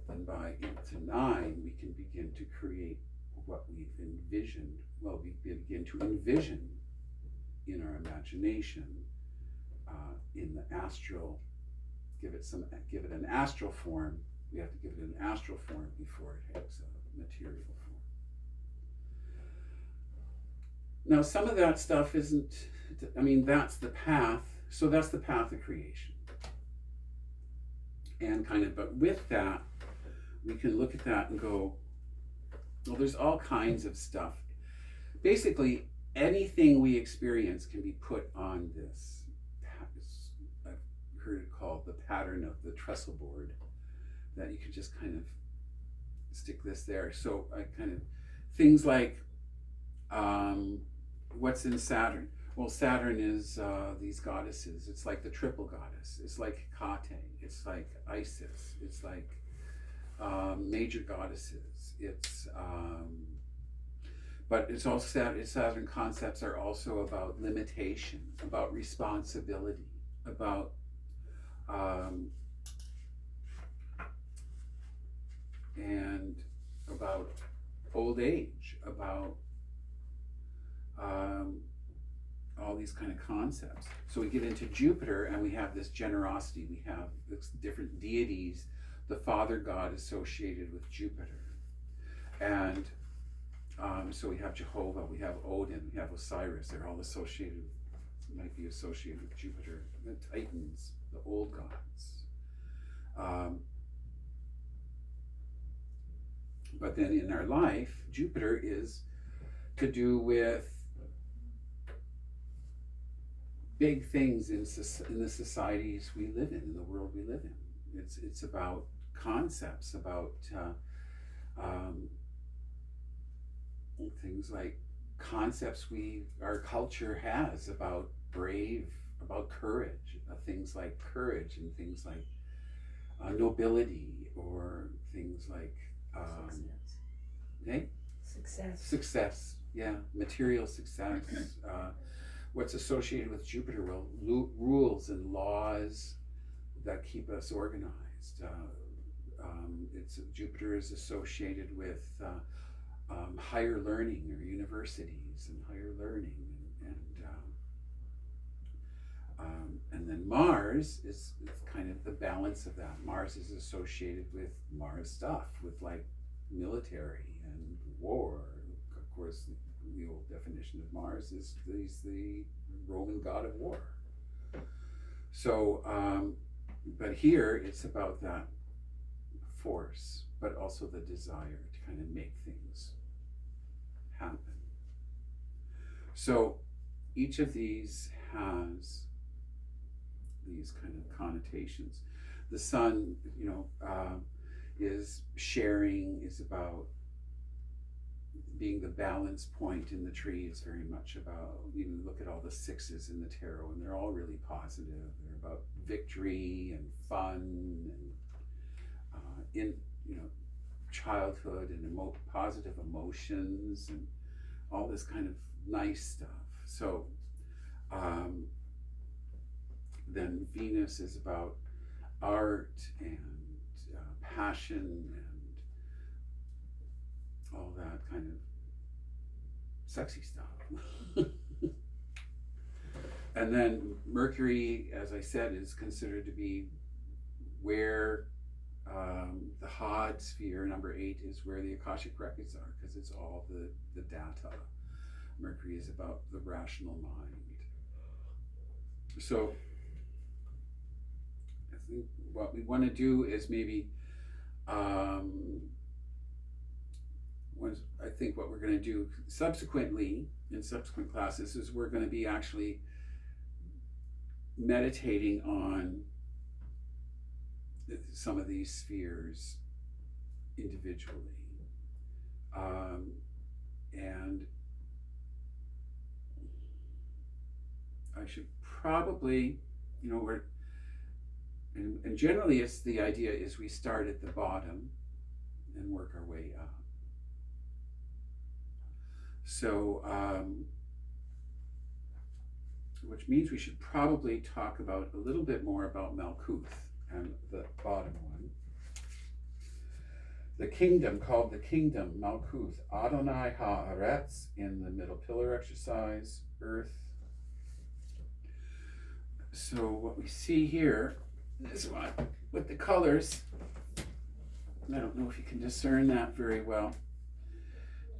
then by 8 to 9, we can begin to create what we've envisioned. Well, we begin to envision in our imagination, in the astral, give it an astral form. We have to give it an astral form before it takes a material form. Now, some of that stuff isn't, that's the path. So that's the path of creation. And but with that, we can look at that and go, well, there's all kinds of stuff. Basically, anything we experience can be put on this. I've heard it called the pattern of the trestle board, that you can just kind of stick this there. So things like, what's in Saturn? Well, Saturn is these goddesses. It's like the triple goddess. It's like Hecate. It's like Isis. It's like major goddesses. It's but it's also Saturn concepts are also about limitation, about responsibility, about and about old age, about all these kind of concepts. So we get into Jupiter and we have this generosity. We have this different deities, the father god associated with Jupiter. And so we have Jehovah, we have Odin, we have Osiris. They're all associated, might be associated with Jupiter. The Titans, the old gods. But then in our life, Jupiter is to do with big things in the societies we live in the world we live in. It's about concepts, about things like concepts our culture has about courage, things like courage and things like nobility, or things like success, yeah, material success. What's associated with Jupiter? Well, rules and laws that keep us organized. Jupiter is associated with higher learning, or universities and higher learning, and then Mars is kind of the balance of that. Mars is associated with Mars stuff, with like military and war. Of course, the old definition of Mars is he's the Roman god of war. So, but here it's about that force, but also the desire to kind of make things happen. So each of these has these kind of connotations. The sun, is sharing, is about being the balance point in the tree. Is very much about, look at all the sixes in the tarot, and they're all really positive. They're about victory and fun and childhood and positive emotions and all this kind of nice stuff. So then Venus is about art and passion and all that kind of sexy stuff. And then Mercury, as I said, is considered to be where the Hod sphere, number 8, is where the Akashic records are, because it's all the data. Mercury is about the rational mind. So I think what we want to do is maybe, I think what we're going to do subsequently in subsequent classes is we're going to be actually meditating on some of these spheres individually. And I should probably, and generally it's the idea is we start at the bottom and work our way up. So, which means we should probably talk about a little bit more about Malkuth and the bottom one. The kingdom, called the kingdom, Malkuth, Adonai Haaretz, in the middle pillar exercise, earth. So what we see here, this one, with the colors, I don't know if you can discern that very well,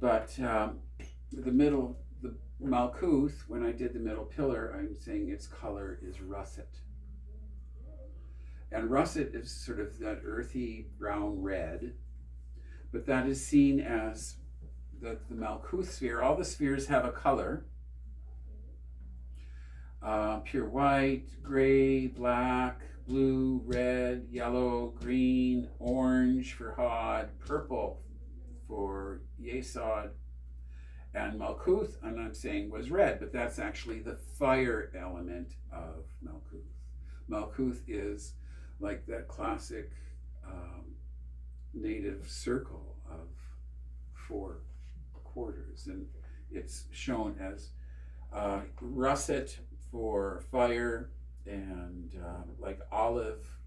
but the middle, the Malkuth, when I did the middle pillar, I'm saying its color is russet. And russet is sort of that earthy brown red, but that is seen as the Malkuth sphere. All the spheres have a color. Pure white, gray, black, blue, red, yellow, green, orange for Hod, purple for Yesod, and Malkuth, and I'm saying was red, but that's actually the fire element of Malkuth. Malkuth is like that classic native circle of 4 quarters, and it's shown as russet for fire, and like olive,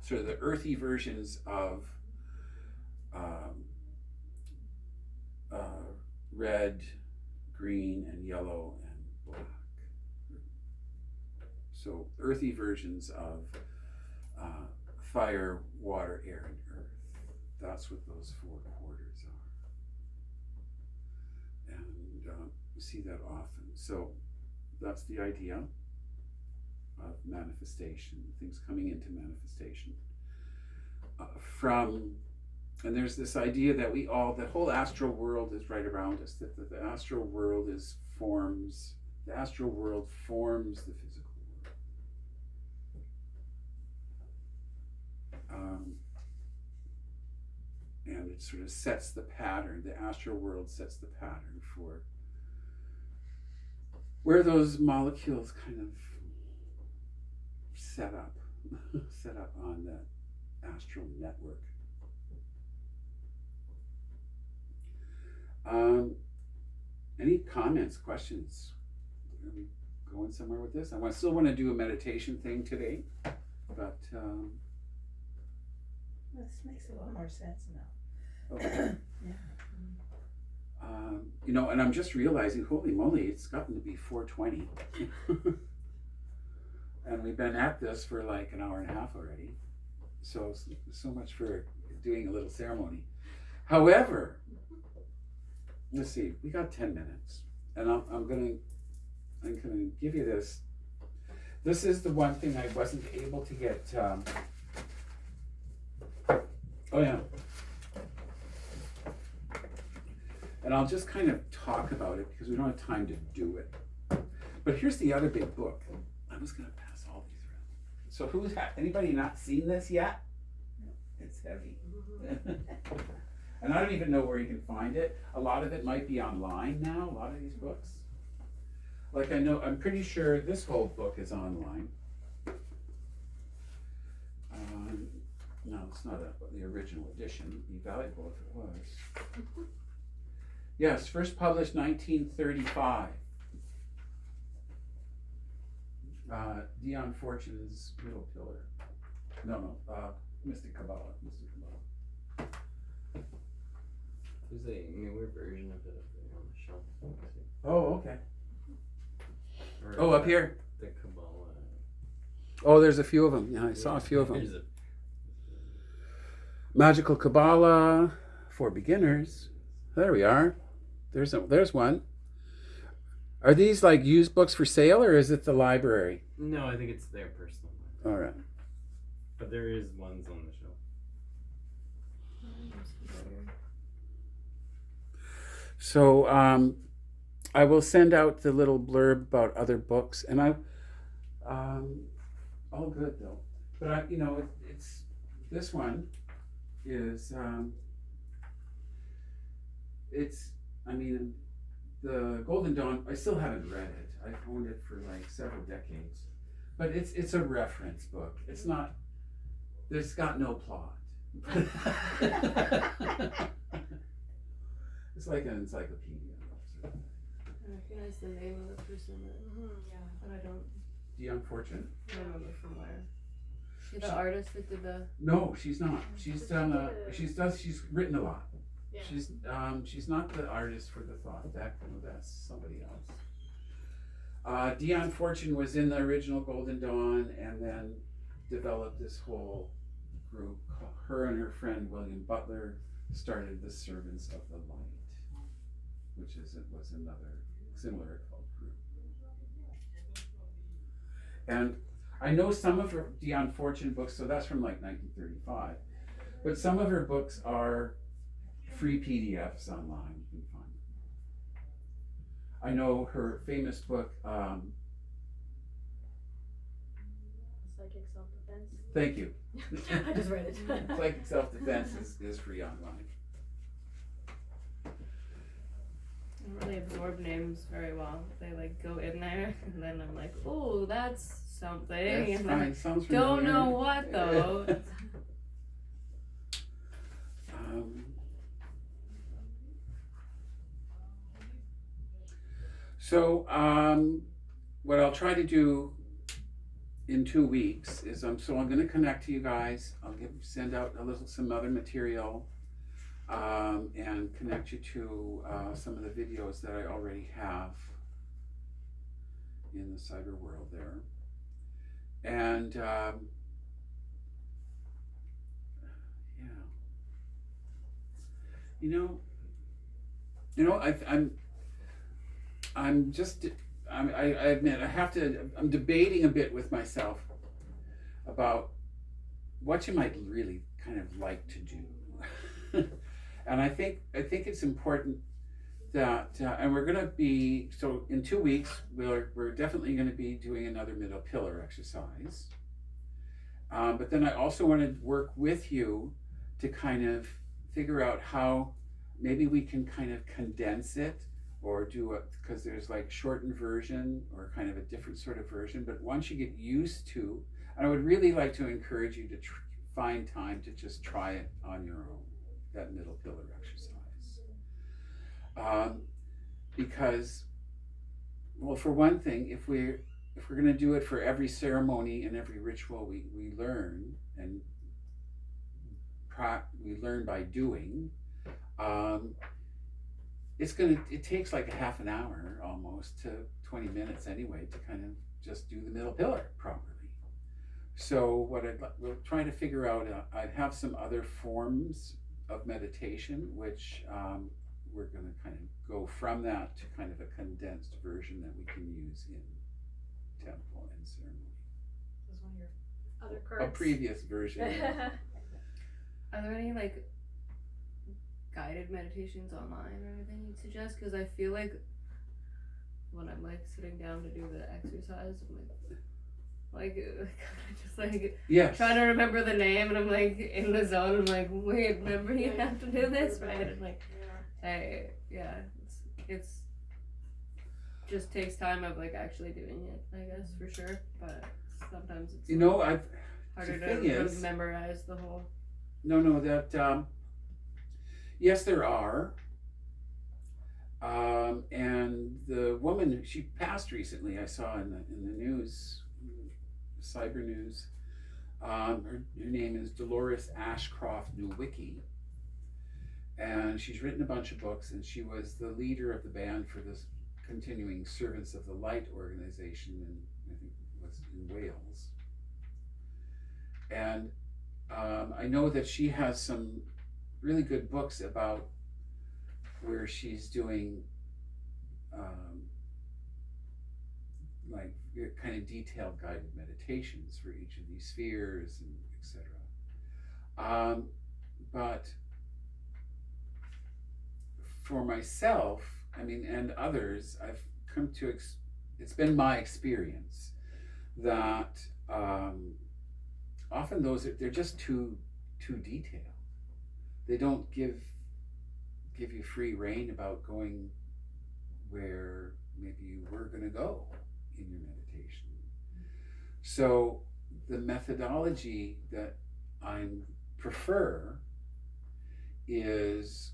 sort of the earthy versions of red, green, and yellow, and black. So earthy versions of fire, water, air, and earth. That's what those 4 quarters are. And we see that often. So that's the idea of manifestation, things coming into manifestation. And there's this idea that the whole astral world is right around us, that the astral world forms the physical world. And it sort of sets the pattern, the astral world sets the pattern for where those molecules kind of set up on that astral network. Any comments, questions? Are we going somewhere with this? I still want to do a meditation thing today, but This makes a lot more sense now. okay. Yeah. And I'm just realizing, holy moly, it's gotten to be 4:20. And we've been at this for like an hour and a half already. So much for doing a little ceremony. However, let's see, we got 10 minutes. And I'm gonna give you this. This is the one thing I wasn't able to get, oh yeah. And I'll just kind of talk about it because we don't have time to do it. But here's the other big book. I'm just gonna pass all these around. So anybody not seen this yet? It's heavy. And I don't even know where you can find it. A lot of it might be online now, a lot of these books. Like I'm pretty sure this whole book is online. No, it's not the original edition. It'd be valuable if it was. Yes, first published 1935. Dion Fortune's Middle Pillar. No, Mystic Kabbalah. There's a newer version of it up there on the shelf. Oh, okay. Or Up here. The Kabbalah. Oh, there's a few of them. Yeah, I saw a few of them. Magical Kabbalah for beginners. There we are. There's one. Are these like used books for sale, or is it the library? No, I think it's their personal one. All right. But there is ones on the shelf. So I will send out the little blurb about other books, and all good though. But it's this one is the Golden Dawn. I still haven't read it. I've owned it for like several decades, but it's a reference book. It's not. It's got no plot. It's like an encyclopedia. I recognize the name of the person, but I don't Dion Fortune? remember from where. She's the artist that did the. No, she's not. She's done. She's written a lot. Yeah. She's not the artist for the thought. That's somebody else. Dion Fortune was in the original Golden Dawn, and then developed this whole group. Her and her friend William Butler started the Servants of the Light, which was another similar cult group. And I know some of her Dion Fortune books, so that's from like 1935, but some of her books are free PDFs online. You can find them. I know her famous book. Psychic self-defense. Thank you. I just read it. Psychic self-defense is free online. I don't really absorb names very well. They like go in there, and then I'm like, oh, that's something. That's and fine. then Sounds don't familiar. know what though. So what I'll try to do in 2 weeks is I'm going to connect to you guys. I'll send out some other material and connect you to some of the videos that I already have in the cyber world there. And I admit I'm debating a bit with myself about what you might really kind of like to do. And I think it's important that and we're going to be, so in 2 weeks we're definitely going to be doing another middle pillar exercise, but then I also want to work with you to kind of figure out how maybe we can kind of condense it or do it, because there's like shortened version or kind of a different sort of version. But once you get used to, and I would really like to encourage you to find time to just try it on your own, that middle pillar exercise. Because, well, for one thing, if we're going to do it for every ceremony and every ritual we learn, and we learn by doing, it takes like a half an hour almost to 20 minutes anyway to kind of just do the middle pillar properly. So we'll try to figure out, I have some other forms of meditation, which we're going to kind of go from that to kind of a condensed version that we can use in temple and ceremony. This is one of your other A cards. previous version. Are there any like guided meditations online or anything you'd suggest? Because I feel like when I'm like sitting down to do the exercise, I'm like just like Yes. trying to remember the name, and I'm like in the zone. I'm like, wait, remember you have to do this, right? And like, hey, yeah, it's just takes time of like actually doing it, I guess, for sure. But sometimes it's harder to memorize the whole. No, that yes, there are. And the woman, she passed recently, I saw in the news, cyber news. Her name is Dolores Ashcroft Nowicki, and she's written a bunch of books, and she was the leader of the band for this continuing Servants of the Light organization in, I think it was in Wales. And I know that she has some really good books about where she's doing like kind of detailed guided meditations for each of these spheres and etc. But for myself, I mean, and others, I've come to, it's been my experience that often they're just too detailed. They don't give you free rein about going where maybe you were going to go in your meditation. So the methodology that I prefer is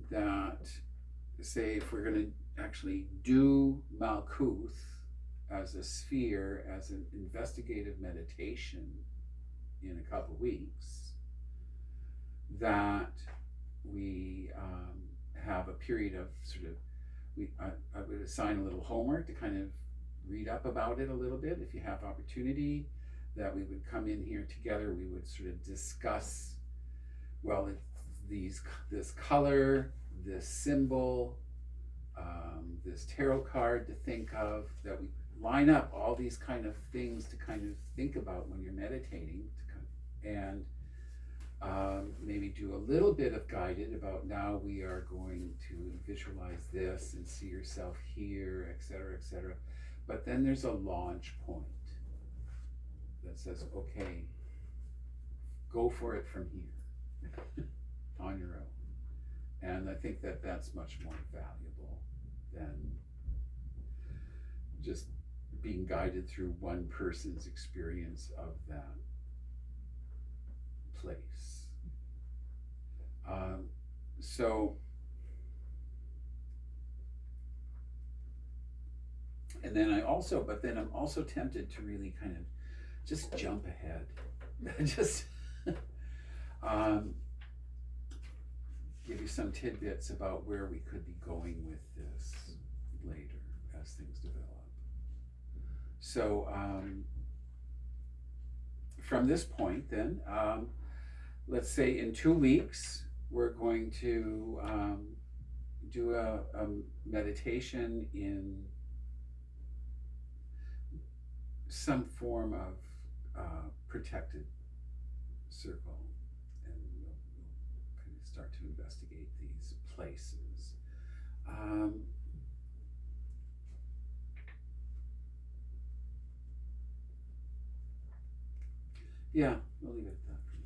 that, say, if we're going to actually do Malkuth as a sphere, as an investigative meditation in a couple weeks, that we have a period of sort of, I would assign a little homework to kind of read up about it a little bit if you have opportunity, that we would come in here together, we would sort of discuss, well, this color, this symbol, this tarot card to think of, that we line up all these kind of things to kind of think about when you're meditating, and maybe do a little bit of guided about, now we are going to visualize this and see yourself here, etc., etc. But then there's a launch point that says, okay, go for it from here on your own. And I think that that's much more valuable than just being guided through one person's experience of that place. And then I'm also tempted to really kind of just jump ahead. Just give you some tidbits about where we could be going with this later as things develop. So from this point then, let's say in 2 weeks, we're going to do a meditation in some form of protected circle, and we'll kind of start to investigate these places. Yeah, we'll leave it at that for now.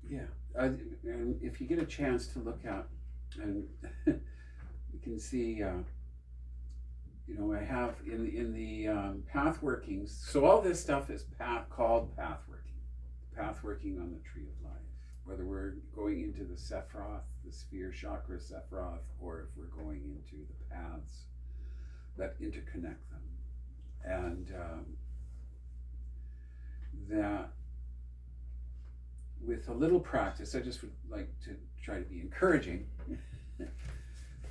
Yeah, and if you get a chance to look at, and you can see, I have in the path workings. So all this stuff is called path working on the tree of life. Whether we're going into the Sephiroth, the sphere chakra Sephiroth, or if we're going into the paths that interconnect them, and that. With a little practice, I just would like to try to be encouraging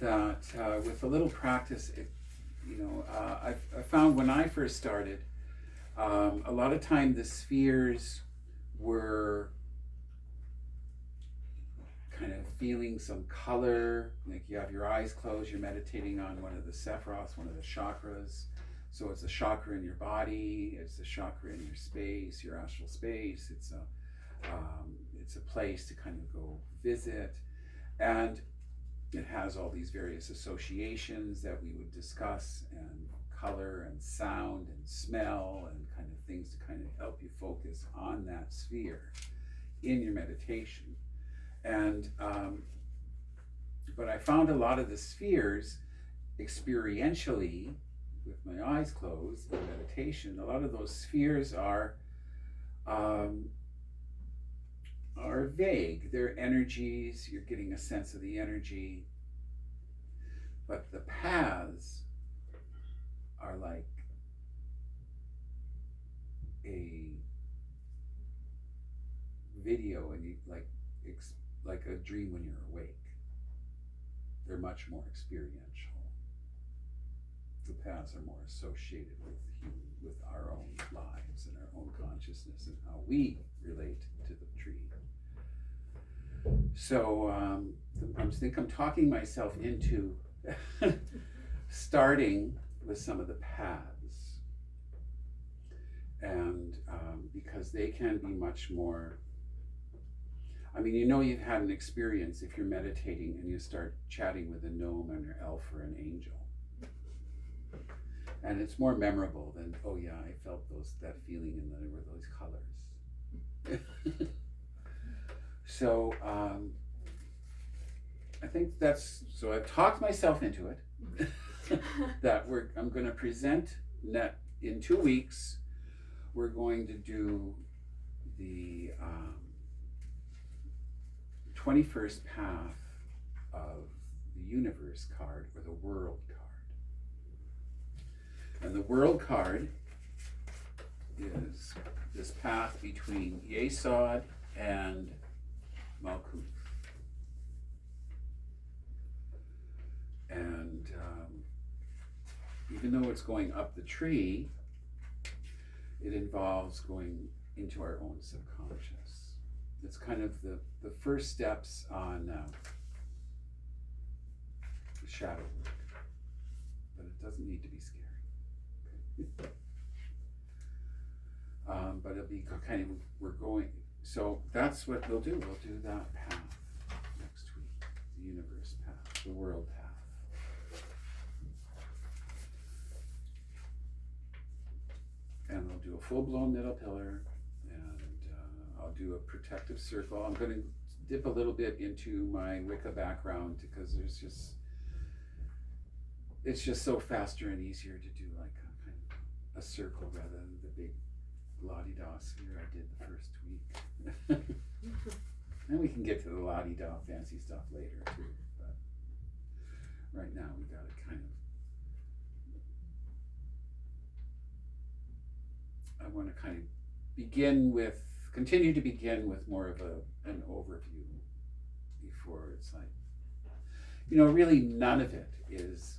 that with a little practice, I found when I first started, a lot of time the spheres were kind of feeling some color, like you have your eyes closed, you're meditating on one of the Sephiroths, one of the chakras. So it's a chakra in your body, it's a chakra in your space, your astral space, it's a place to kind of go visit, and it has all these various associations that we would discuss, and color and sound and smell and kind of things to kind of help you focus on that sphere in your meditation. And but I found a lot of the spheres experientially, with my eyes closed in meditation, a lot of those spheres are vague. They're energies, you're getting a sense of the energy, but the paths are like a video and you like a dream when you're awake. They're much more experiential. The paths are more associated with our own lives and our own consciousness and how we relate to the tree. So I think I'm talking myself into starting with some of the paths, and because they can be much more. I mean, you've had an experience if you're meditating and you start chatting with a gnome and an elf or an angel. And it's more memorable than, oh yeah, I felt that feeling and there were those colors. So I think so I've talked myself into it. That I'm going to present in 2 weeks. We're going to do the 21st path of the universe card, or the world card. And the world card is this path between Yesod and Malkuth. And even though it's going up the tree, it involves going into our own subconscious. It's kind of the first steps on shadow work, but it doesn't need to be scary. Okay? But it'll be kind of, we're going, so that's what we'll do. We'll do that path next week, the universe path, the world path. And we'll do a full-blown middle pillar, and I'll do a protective circle. I'm going to dip a little bit into my Wicca background because it's just so faster and easier to do like a kind of a circle rather than the big la-di-da sphere I did the first week. And we can get to the la-di-da fancy stuff later too, but right now we got to kind of, I want to kind of continue to begin with more of an overview before it's like, really none of it is,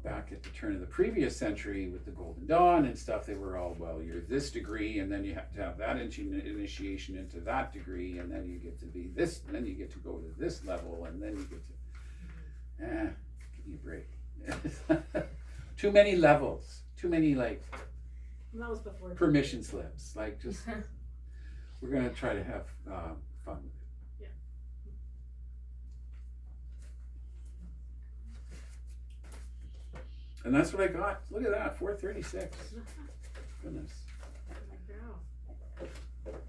back at the turn of the previous century with the Golden Dawn and stuff, they were all, well, you're this degree, and then you have to have that initiation into that degree, and then you get to be this, and then you get to go to this level, and then you get to, give me a break. Too many levels, too many That was before permission slips. Like just, we're gonna try to have fun with it. Yeah. And that's what I got. Look at that, 436. Goodness. Oh my God.